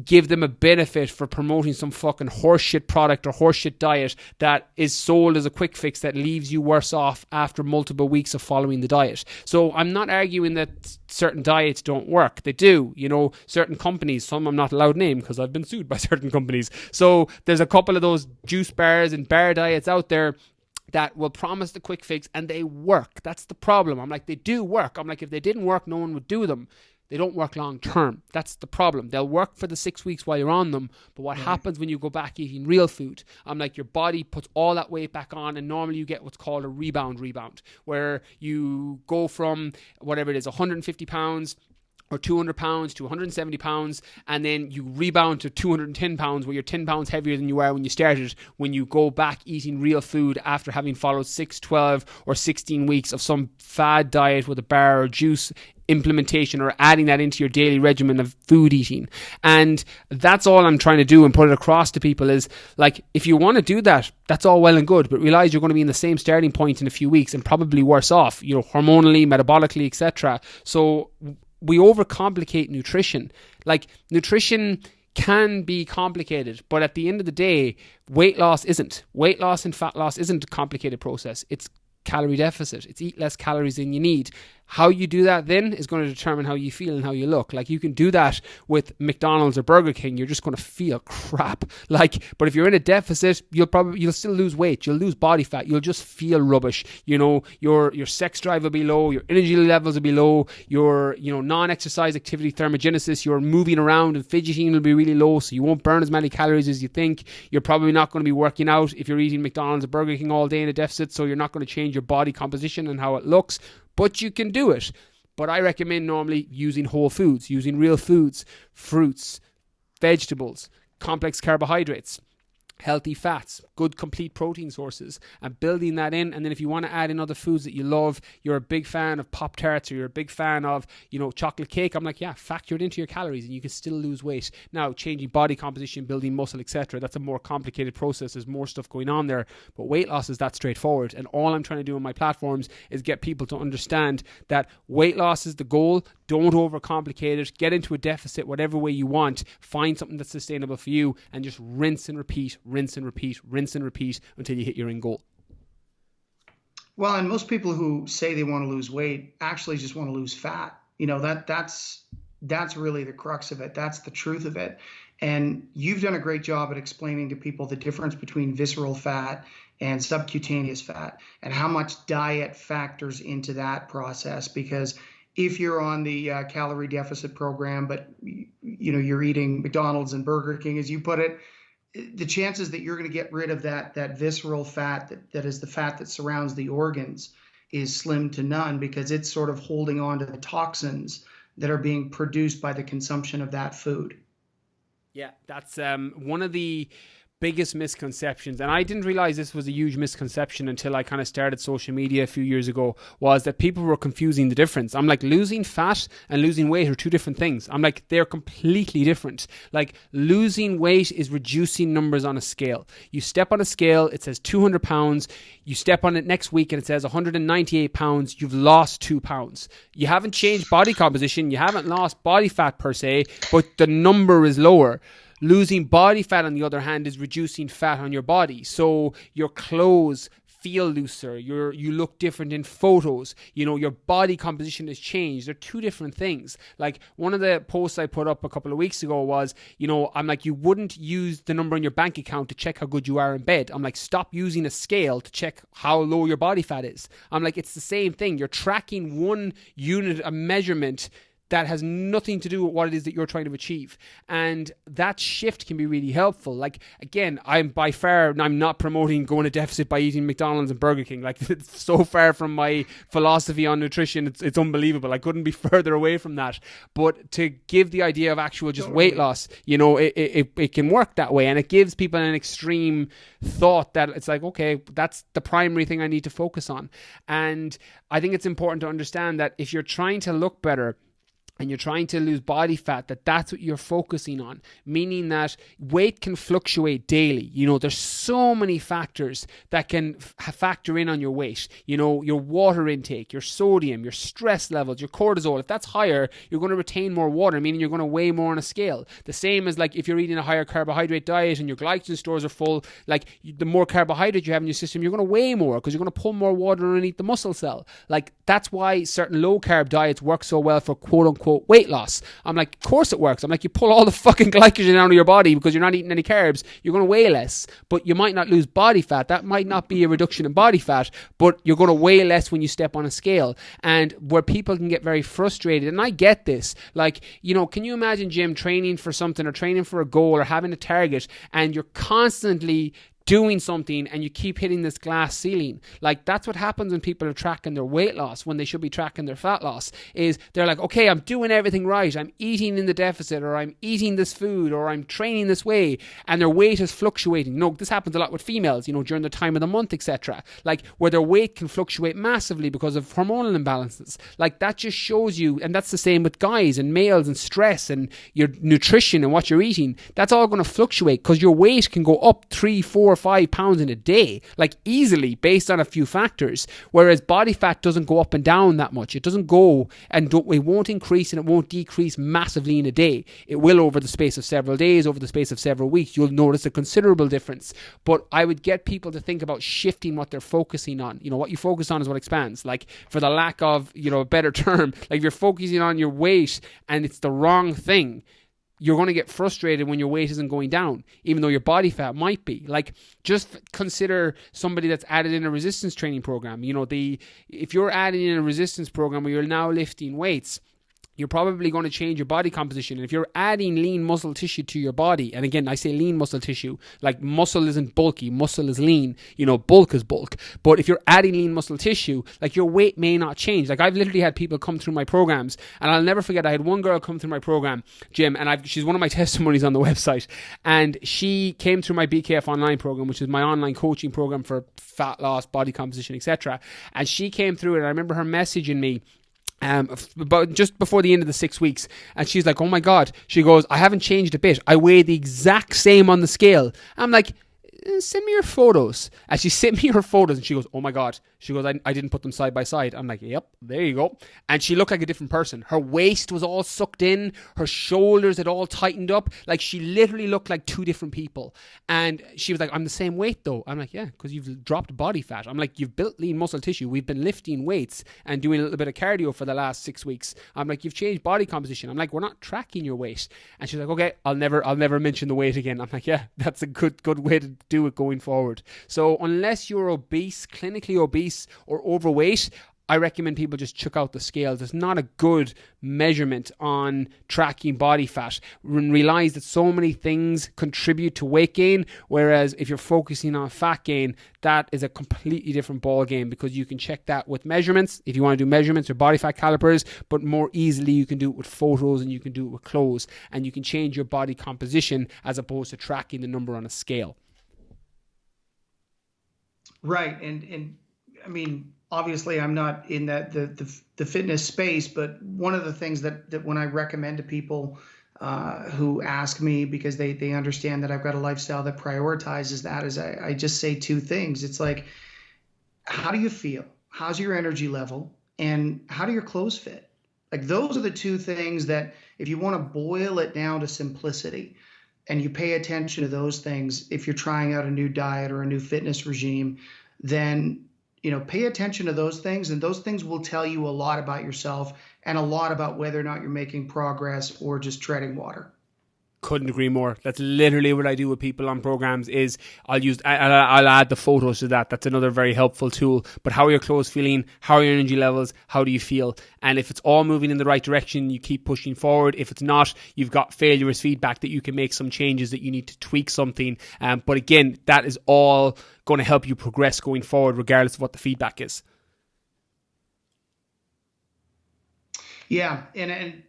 give them a benefit for promoting some fucking horseshit product or horseshit diet that is sold as a quick fix that leaves you worse off after multiple weeks of following the diet. So I'm not arguing that certain diets don't work. They do. Certain companies, some I'm not allowed to name because I've been sued by certain companies. So there's a couple of those juice bars and bar diets out there that will promise the quick fix, and they work. That's the problem. I'm like, they do work. I'm like, if they didn't work, no one would do them. They don't work long term. That's the problem. They'll work for the 6 weeks while you're on them, but what happens when you go back eating real food? I'm like, your body puts all that weight back on, and normally you get what's called a rebound, where you go from whatever it is, 150 pounds or 200 pounds to 170 pounds, and then you rebound to 210 pounds where you're 10 pounds heavier than you were when you started, when you go back eating real food after having followed 6, 12 or 16 weeks of some fad diet with a bar or juice implementation, or adding that into your daily regimen of food eating. And that's all I'm trying to do and put it across to people is, like, if you want to do that, that's all well and good, but realize you're going to be in the same starting point in a few weeks and probably worse off, hormonally, metabolically, etc. So we overcomplicate nutrition. Like, nutrition can be complicated, but at the end of the day, weight loss isn't. Weight loss and fat loss isn't a complicated process. It's calorie deficit. It's eat less calories than you need. How you do that then is going to determine how you feel and how you look. Like, you can do that with McDonald's or Burger King. You're just going to feel crap. But if you're in a deficit, you'll still lose weight. You'll lose body fat. You'll just feel rubbish. Your sex drive will be low. Your energy levels will be low. Your, non-exercise activity thermogenesis, your moving around and fidgeting will be really low. So you won't burn as many calories as you think. You're probably not going to be working out if you're eating McDonald's or Burger King all day in a deficit. So you're not going to change your body composition and how it looks. But you can do it. But I recommend normally using whole foods, using real foods, fruits, vegetables, complex carbohydrates, healthy fats, good complete protein sources, and building that in. And then if you want to add in other foods that you love, you're a big fan of Pop-Tarts, or you're a big fan of, chocolate cake, I'm like, yeah, factor it into your calories and you can still lose weight. Now, changing body composition, building muscle, etc., that's a more complicated process. There's more stuff going on there, but weight loss is that straightforward. And all I'm trying to do on my platforms is get people to understand that weight loss is the goal. Don't overcomplicate it. Get into a deficit whatever way you want. Find something that's sustainable for you, and just rinse and repeat, rinse and repeat, rinse and repeat until you hit your end goal. Well, and most people who say they want to lose weight actually just want to lose fat. That's really the crux of it. That's the truth of it. And you've done a great job at explaining to people the difference between visceral fat and subcutaneous fat, and how much diet factors into that process. Because if you're on the calorie deficit program, but you're eating McDonald's and Burger King, as you put it, the chances that you're going to get rid of that visceral fat, that is the fat that surrounds the organs, is slim to none, because it's sort of holding on to the toxins that are being produced by the consumption of that food. Yeah, that's one of the biggest misconceptions, and I didn't realize this was a huge misconception until I kind of started social media a few years ago, was that people were confusing the difference. I'm like, losing fat and losing weight are two different things. I'm like, they're completely different. Like, losing weight is reducing numbers on a scale. You step on a scale, it says 200 pounds. You step on it next week and it says 198 pounds. You've lost 2 pounds. You haven't changed body composition. You haven't lost body fat per se, but the number is lower. Losing body fat, on the other hand, is reducing fat on your body. So your clothes feel looser. You look different in photos. You know, your body composition has changed. They're two different things. Like, one of the posts I put up a couple of weeks ago was, you know, I'm like, you wouldn't use the number on your bank account to check how good you are in bed. I'm like, stop using a scale to check how low your body fat is. I'm like, it's the same thing. You're tracking one unit of measurement that has nothing to do with what it is that you're trying to achieve. And that shift can be really helpful. Like, again, I'm not promoting going to deficit by eating McDonald's and Burger King. Like, it's so far from my philosophy on nutrition. It's unbelievable. I couldn't be further away from that. But to give the idea of actual just weight loss, you know, it can work that way. And it gives people an extreme thought that it's like, okay, that's the primary thing I need to focus on. And I think it's important to understand that if you're trying to look better, and you're trying to lose body fat, that's what you're focusing on. Meaning that weight can fluctuate daily. You know, there's so many factors that can factor in on your weight. You know, your water intake, your sodium, your stress levels, your cortisol. If that's higher, you're going to retain more water, meaning you're going to weigh more on a scale. The same as like if you're eating a higher carbohydrate diet and your glycogen stores are full, like the more carbohydrate you have in your system, you're going to weigh more because you're going to pull more water underneath the muscle cell. Like, that's why certain low carb diets work so well for quote unquote weight loss. I'm like, of course it works. I'm like, you pull all the fucking glycogen out of your body because you're not eating any carbs, you're going to weigh less, but you might not lose body fat. That might not be a reduction in body fat, but you're going to weigh less when you step on a scale. And where people can get very frustrated, and I get this, like, you know, can you imagine, Jim, training for something or training for a goal or having a target, and you're constantly doing something and you keep hitting this glass ceiling? Like, that's what happens when people are tracking their weight loss when they should be tracking their fat loss. Is they're like, okay, I'm doing everything right, I'm eating in the deficit, or I'm eating this food, or I'm training this way, and their weight is fluctuating. You know, this happens a lot with females, you know, during the time of the month, etc. Like, where their weight can fluctuate massively because of hormonal imbalances. Like, that just shows you, and that's the same with guys and males and stress and your nutrition and what you're eating. That's all going to fluctuate because your weight can go up 3, 4, 5 pounds in a day, like, easily, based on a few factors, whereas body fat doesn't go up and down that much. It doesn't go, and it won't increase and it won't decrease massively in a day. It will over the space of several days, over the space of several weeks. You'll notice a considerable difference. But I would get people to think about shifting what they're focusing on. You know, what you focus on is what expands. Like, for the lack of, you know, a better term, like, if you're focusing on your weight and it's the wrong thing, you're going to get frustrated when your weight isn't going down, even though your body fat might be. Like, just consider somebody that's added in a resistance training program. You know, if you're adding in a resistance program where you're now lifting weights, you're probably going to change your body composition. And if you're adding lean muscle tissue to your body, and again, I say lean muscle tissue, like, muscle isn't bulky, muscle is lean, you know, bulk is bulk. But if you're adding lean muscle tissue, like, your weight may not change. Like, I've literally had people come through my programs, and I'll never forget, I had one girl come through my program, Jim, and she's one of my testimonies on the website, and she came through my BKF online program, which is my online coaching program for fat loss, body composition, etc. And she came through it, and I remember her messaging me about just before the end of the 6 weeks, and she's like, oh my God, she goes, I haven't changed a bit, I weigh the exact same on the scale. I'm like, send me your photos. And she sent me her photos, and she goes, oh my God, she goes, I didn't put them side by side. I'm like, yep, there you go. And she looked like a different person. Her waist was all sucked in, her shoulders had all tightened up, like, she literally looked like two different people. And she was like, I'm the same weight though. I'm like, yeah, because you've dropped body fat. I'm like, you've built lean muscle tissue, we've been lifting weights and doing a little bit of cardio for the last 6 weeks. I'm like, you've changed body composition. I'm like, we're not tracking your weight. And she's like, okay, I'll never mention the weight again. I'm like, yeah, that's a good way to do it going forward. So unless you're obese, clinically obese, or overweight, I recommend people just chuck out the scales. It's not a good measurement on tracking body fat. Realize that so many things contribute to weight gain, whereas if you're focusing on fat gain, that is a completely different ball game, because you can check that with measurements if you want to do measurements or body fat calipers, but more easily you can do it with photos and you can do it with clothes, and you can change your body composition as opposed to tracking the number on a scale. Right. And I mean, obviously I'm not in the fitness space, but one of the things that when I recommend to people who ask me, because they understand that I've got a lifestyle that prioritizes that, is I just say two things. It's like, how do you feel? How's your energy level? And how do your clothes fit? Like, those are the two things that, if you want to boil it down to simplicity and you pay attention to those things, if you're trying out a new diet or a new fitness regime, then, pay attention to those things, and those things will tell you a lot about yourself and a lot about whether or not you're making progress or just treading water. Couldn't agree more. That's literally what I do with people on programs. Is I'll add the photos to that. That's another very helpful tool. But how are your clothes feeling? How are your energy levels? How do you feel? And if it's all moving in the right direction, you keep pushing forward. If it's not, you've got failure as feedback that you can make some changes, that you need to tweak something. But again, that is all going to help you progress going forward, regardless of what the feedback is. Yeah, and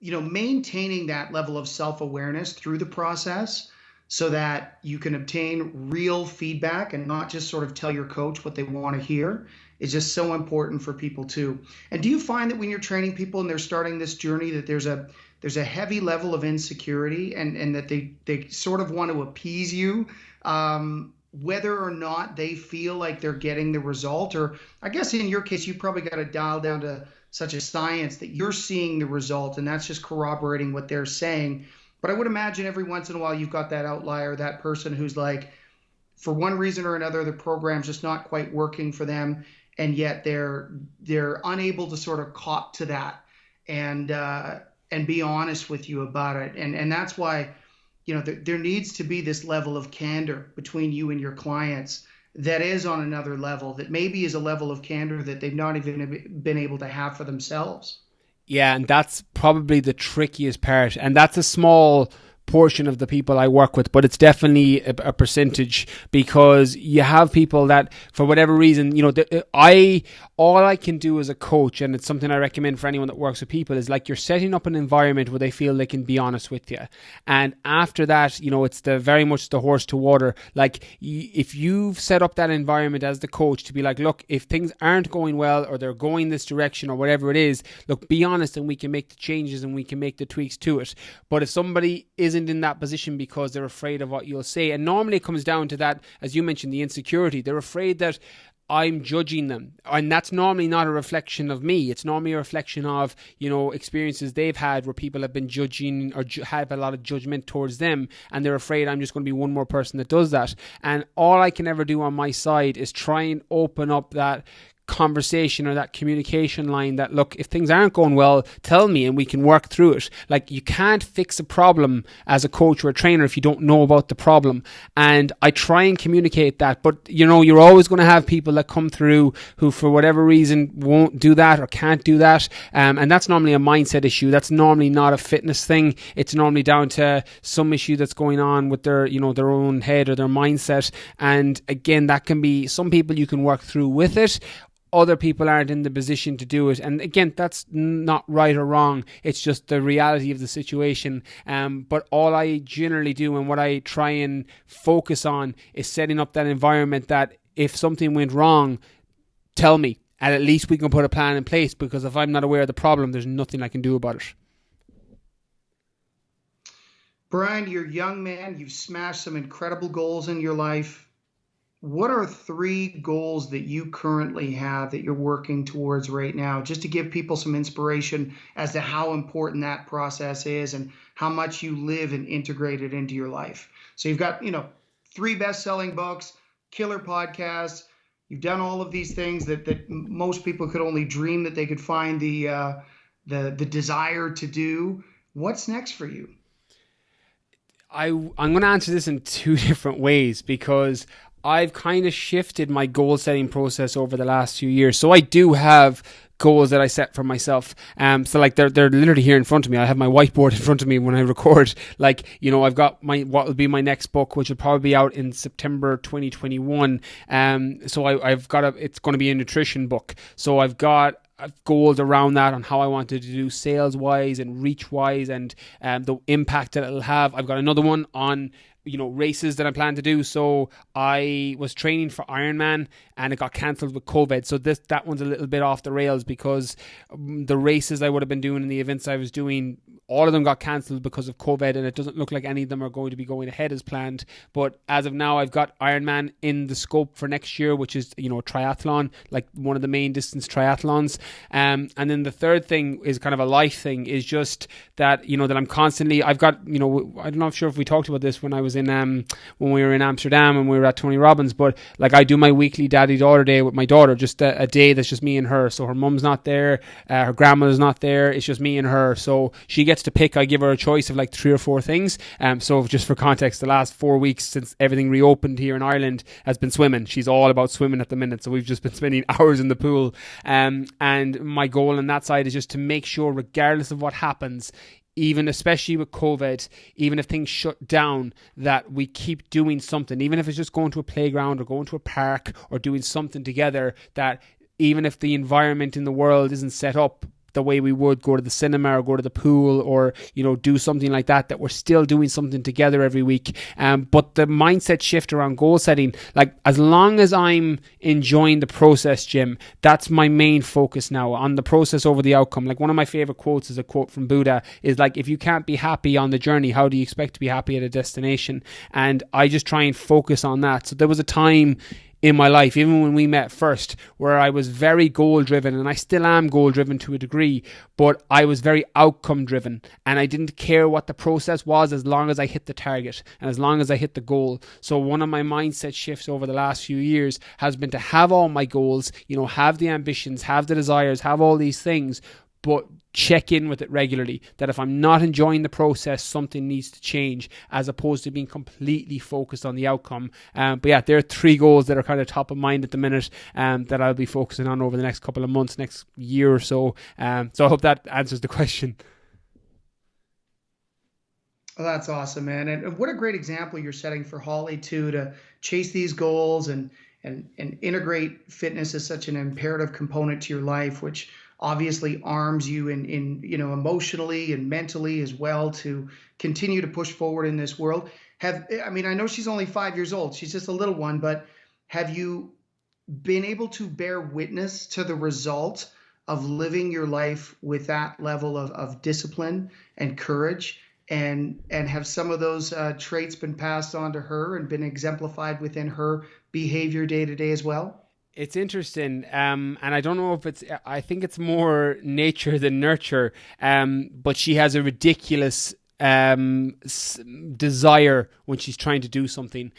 maintaining that level of self-awareness through the process so that you can obtain real feedback and not just sort of tell your coach what they want to hear is just so important for people too. And do you find that when you're training people and they're starting this journey, that there's a heavy level of insecurity and that they sort of want to appease you, whether or not they feel like they're getting the result? Or I guess in your case, you probably got to dial down to such a science that you're seeing the result, and that's just corroborating what they're saying. But I would imagine every once in a while you've got that outlier, that person who's like, for one reason or another, the program's just not quite working for them, and yet they're unable to sort of cop to that and be honest with you about it. And that's why, there needs to be this level of candor between you and your clients that is on another level, that maybe is a level of candor that they've not even been able to have for themselves. Yeah, and that's probably the trickiest part. And that's a small portion of the people I work with, but it's definitely a percentage, because you have people that, for whatever reason, all I can do as a coach, and it's something I recommend for anyone that works with people, is like, you're setting up an environment where they feel they can be honest with you. And after that, it's very much the horse to water. Like, if you've set up that environment as the coach to be like, look, if things aren't going well or they're going this direction or whatever it is, look, be honest and we can make the changes and we can make the tweaks to it. But if somebody isn't in that position because they're afraid of what you'll say, and normally it comes down to that, as you mentioned, the insecurity. They're afraid that I'm judging them, and that's normally not a reflection of me. It's normally a reflection of experiences they've had where people have been judging or have a lot of judgment towards them, and they're afraid I'm just going to be one more person that does that. And all I can ever do on my side is try and open up that conversation or that communication line that, look, if things aren't going well, tell me and we can work through it. Like, you can't fix a problem as a coach or a trainer if you don't know about the problem. And I try and communicate that, but you're always going to have people that come through who for whatever reason won't do that or can't do that, and that's normally a mindset issue. That's normally not a fitness thing. It's normally down to some issue that's going on with their their own head or their mindset. And again, that can be, some people you can work through with it, other people aren't in the position to do it. And again, that's not right or wrong. It's just the reality of the situation. But all I generally do and what I try and focus on is setting up that environment that if something went wrong, tell me. And at least we can put a plan in place, because if I'm not aware of the problem, there's nothing I can do about it. Brian, you're a young man. You've smashed some incredible goals in your life. What are 3 goals that you currently have that you're working towards right now, just to give people some inspiration as to how important that process is and how much you live and integrate it into your life? So you've got, 3 best-selling books, killer podcasts. You've done all of these things that most people could only dream that they could find the desire to do. What's next for you? I'm going to answer this in 2 different ways, because I've kind of shifted my goal setting process over the last few years. So I do have goals that I set for myself. So like they're literally here in front of me. I have my whiteboard in front of me when I record. Like, I've got what will be my next book, which will probably be out in September 2021. So I've got it's going to be a nutrition book. So I've got goals around that on how I wanted to do sales wise and reach wise and the impact that it'll have. I've got another one on races that I plan to do. So I was training for Ironman and it got cancelled with COVID. So that one's a little bit off the rails because the races I would have been doing and the events I was doing, all of them got cancelled because of COVID, and it doesn't look like any of them are going to be going ahead as planned. But as of now, I've got Ironman in the scope for next year, which is, a triathlon, like one of the main distance triathlons. And then the third thing is kind of a life thing, is just that, that I'm constantly, I've got, I don't know if we talked about this when I was in, when we were in Amsterdam and we were at Tony Robbins, but like I do my weekly daddy-daughter day with my daughter, just a day that's just me and her. So her mum's not there, her grandmother's not there, it's just me and her. So she gets to pick. I give her a choice of like 3 or 4 things. So just for context, the last 4 weeks since everything reopened here in Ireland has been swimming. She's all about swimming at the minute. So we've just been spending hours in the pool. And my goal on that side is just to make sure, regardless of what happens, even especially with COVID, even if things shut down, that we keep doing something, even if it's just going to a playground or going to a park or doing something together, that even if the environment in the world isn't set up the way we would go to the cinema or go to the pool or, do something like that, that we're still doing something together every week. But the mindset shift around goal setting, like as long as I'm enjoying the process, Jim, that's my main focus now, on the process over the outcome. Like one of my favorite quotes is a quote from Buddha, is like, if you can't be happy on the journey, how do you expect to be happy at a destination? And I just try and focus on that. So there was a time in my life, even when we met first, where I was very goal driven, and I still am goal driven to a degree, but I was very outcome driven, and I didn't care what the process was as long as I hit the target and as long as I hit the goal. So one of my mindset shifts over the last few years has been to have all my goals, have the ambitions, have the desires, have all these things, but check in with it regularly, that if I'm not enjoying the process, something needs to change, as opposed to being completely focused on the outcome. But yeah, there are 3 goals that are kind of top of mind at the minute, that I'll be focusing on over the next couple of months, next year or so. So I hope that answers the question. Well, that's awesome, man. And what a great example you're setting for Holly too, to chase these goals and integrate fitness as such an imperative component to your life, which obviously arms you in emotionally and mentally as well to continue to push forward in this world. I know she's only 5 years old. She's just a little one, but have you been able to bear witness to the result of living your life with that level of discipline and courage? And have some of those traits been passed on to her and been exemplified within her behavior day to day as well? It's interesting, and I don't know if I think it's more nature than nurture, but she has a ridiculous desire when she's trying to do something,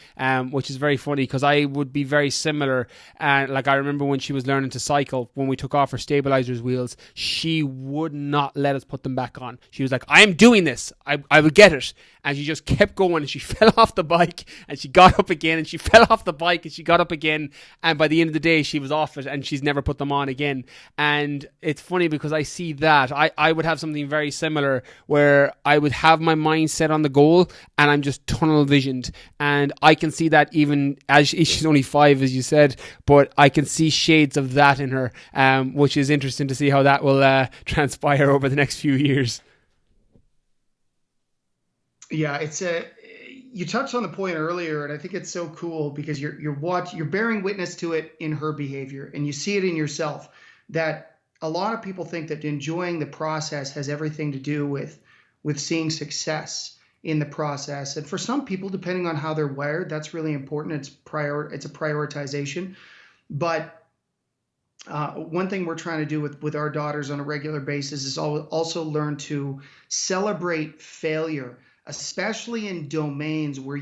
which is very funny, because I would be very similar. Like I remember when she was learning to cycle, when we took off her stabilizers wheels, she would not let us put them back on. She was like, I am doing this, I will get it. And she just kept going, and she fell off the bike, and she got up again, and she fell off the bike, and she got up again, and by the end of the day she was off it, and she's never put them on again. And it's funny because I see that I would have something very similar, where I would have my mind set on the goal and I'm just tunnel visioned, and I can see that even as she's only 5, as you said, but I can see shades of that in her, which is interesting to see how that will transpire over the next few years. Yeah, you touched on the point earlier, and I think it's so cool because you're bearing witness to it in her behavior, and you see it in yourself. That a lot of people think that enjoying the process has everything to do with seeing success in the process, and for some people, depending on how they're wired, that's really important. It's a prioritization, but one thing we're trying to do with our daughters on a regular basis is also learn to celebrate failure, especially in domains where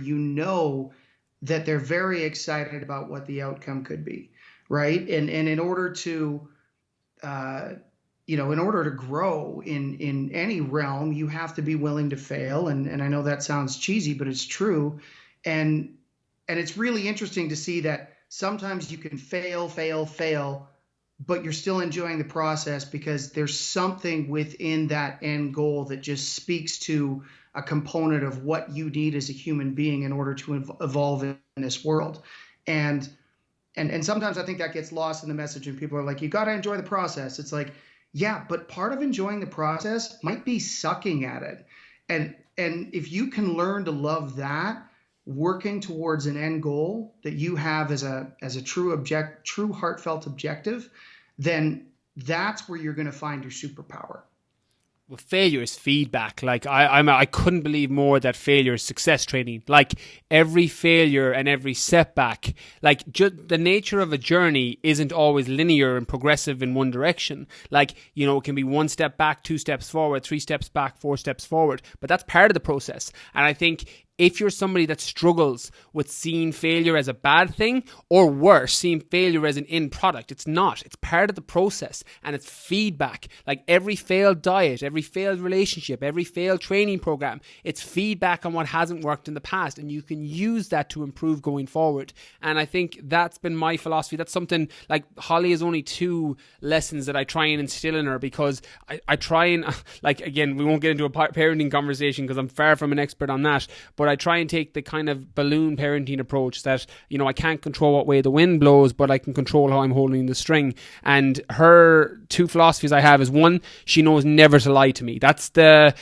that they're very excited about what the outcome could be, right? And in order to, in order to grow in any realm, you have to be willing to fail. And I know that sounds cheesy, but it's true. And it's really interesting to see that sometimes you can fail, but you're still enjoying the process because there's something within that end goal that just speaks to a component of what you need as a human being in order to evolve in this world. And sometimes I think that gets lost in the message, and people are like, you got to enjoy the process. It's like, yeah, but part of enjoying the process might be sucking at it. And if you can learn to love that working towards an end goal that you have as a true heartfelt objective, then that's where you're going to find your superpower. Well, failure is feedback. Like I couldn't believe more that failure is success training. Like every failure and every setback, like the nature of a journey isn't always linear and progressive in one direction. Like, you know, it can be 1 step back, 2 steps forward, 3 steps back, 4 steps forward, but that's part of the process. And I think if you're somebody that struggles with seeing failure as a bad thing, or worse, seeing failure as an end product, it's not. It's part of the process, and it's feedback. Like every failed diet, every failed relationship, every failed training program, it's feedback on what hasn't worked in the past, and you can use that to improve going forward. And I think that's been my philosophy. That's something, like, Holly is only 2 lessons that I try and instill in her, because I try and, like, again, we won't get into a parenting conversation because I'm far from an expert on that, but I try and take the kind of balloon parenting approach that, you know, I can't control what way the wind blows, but I can control how I'm holding the string. And her 2 philosophies I have is, 1, she knows never to lie to me. That's the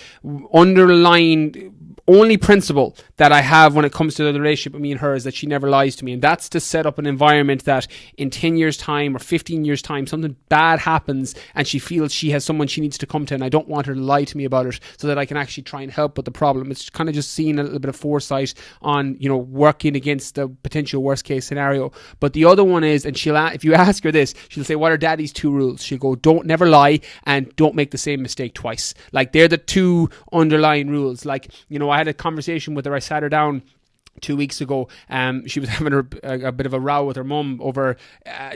underlying only principle that I have when it comes to the relationship with me and her, is that she never lies to me. And that's to set up an environment that in 10 years time or 15 years time, something bad happens and she feels she has someone she needs to come to, and I don't want her to lie to me about it, so that I can actually try and help with the problem. It's kind of just seeing a little bit of foresight on, you know, working against the potential worst case scenario. But the other one is, and if you ask her this, she'll say, what are daddy's 2 rules? She'll go, never lie, and don't make the same mistake twice. Like, they're the 2 underlying rules. Like, you know, I had a conversation with her. I sat her down 2 weeks ago. She was having a bit of a row with her mum over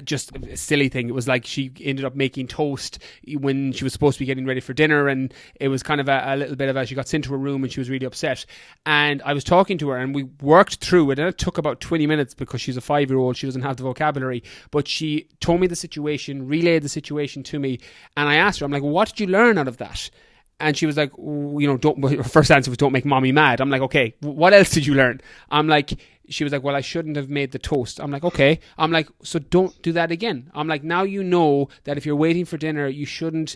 just a silly thing. It was like she ended up making toast when she was supposed to be getting ready for dinner, and it was kind of a little bit of she got sent to her room and she was really upset. And I was talking to her and we worked through it, and it took about 20 minutes because she's a 5-year-old. She doesn't have the vocabulary, but she told me the situation, relayed the situation to me, and I asked her, I'm like, what did you learn out of that? And she was like, you know, her first answer was, don't make mommy mad. I'm like, okay, what else did you learn? I'm like, she was like, well, I shouldn't have made the toast. I'm like, okay. I'm like, so don't do that again. I'm like, now you know that if you're waiting for dinner, you shouldn't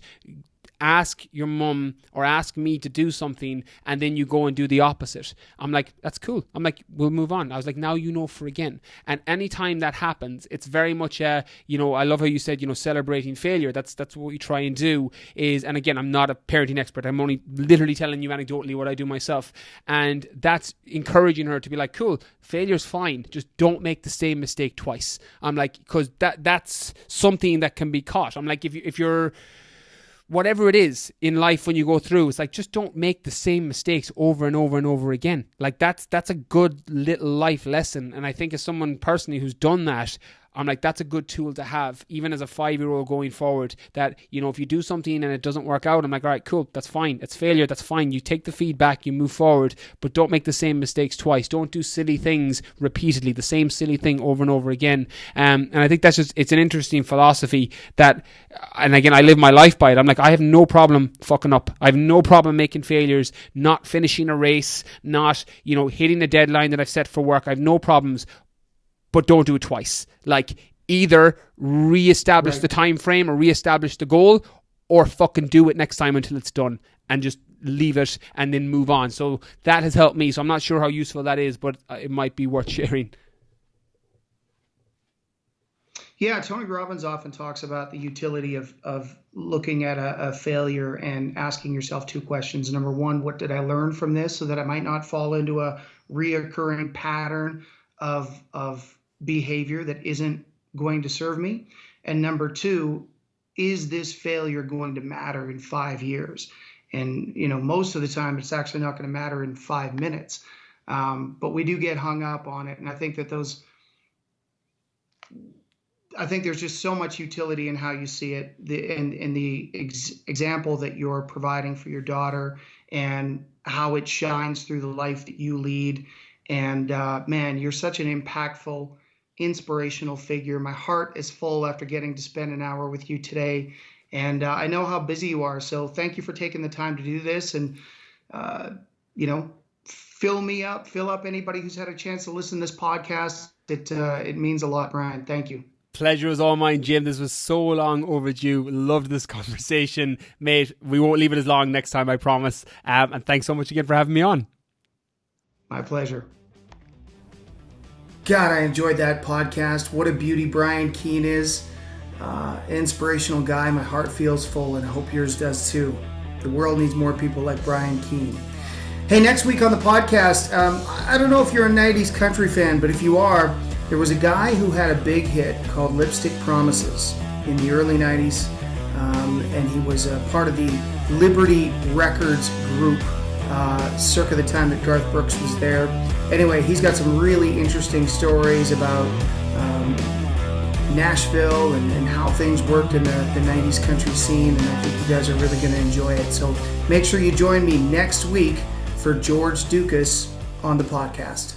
ask your mum or ask me to do something and then you go and do the opposite. I'm like, that's cool. I'm like, we'll move on. I was like, now you know for again. And anytime that happens, it's very much you know, I love how you said, you know, celebrating failure. That's what we try and do is, and again, I'm not a parenting expert. I'm only literally telling you anecdotally what I do myself. And that's encouraging her to be like, cool, failure's fine. Just don't make the same mistake twice. I'm like, because that's something that can be caught. I'm like, if you're, whatever it is in life when you go through, it's like, just don't make the same mistakes over and over and over again. Like that's a good little life lesson. And I think as someone personally who's done that, I'm like, that's a good tool to have, even as a 5-year-old going forward, that, you know, if you do something and it doesn't work out, I'm like, all right, cool, that's fine. It's failure, that's fine. You take the feedback, you move forward, but don't make the same mistakes twice. Don't do silly things repeatedly, the same silly thing over and over again. And I think that's just, it's an interesting philosophy that, and again, I live my life by it. I'm like, I have no problem fucking up. I have no problem making failures, not finishing a race, not, you know, hitting a deadline that I've set for work. I have no problems. But don't do it twice. Like, either reestablish the time frame or reestablish the goal, or fucking do it next time until it's done and just leave it and then move on. So that has helped me. So I'm not sure how useful that is, but it might be worth sharing. Yeah, Tony Robbins often talks about the utility of looking at a failure and asking yourself 2 questions. Number 1, what did I learn from this so that I might not fall into a reoccurring pattern of behavior that isn't going to serve me? And number 2, is this failure going to matter in 5 years? And, you know, most of the time it's actually not going to matter in 5 minutes. But we do get hung up on it. And I think that I think there's just so much utility in how you see it, in the example that you're providing for your daughter and how it shines through the life that you lead. And man, you're such an impactful, inspirational figure. My heart is full after getting to spend an hour with you today. And I know how busy you are. So thank you for taking the time to do this. And, you know, fill up anybody who's had a chance to listen to this podcast. It means a lot, Brian. Thank you. Pleasure is all mine, Jim. This was so long overdue. Loved this conversation, mate. We won't leave it as long next time, I promise. And thanks so much again for having me on. My pleasure. God, I enjoyed that podcast. What a beauty Brian Keane is. Inspirational guy. My heart feels full, and I hope yours does too. The world needs more people like Brian Keane. Hey, next week on the podcast, I don't know if you're a 90s country fan, but if you are, there was a guy who had a big hit called Lipstick Promises in the early 90s, and he was a part of the Liberty Records group circa the time that Garth Brooks was there. Anyway, he's got some really interesting stories about Nashville and how things worked in the 90s country scene, and I think you guys are really going to enjoy it. So make sure you join me next week for George Dukas on the podcast.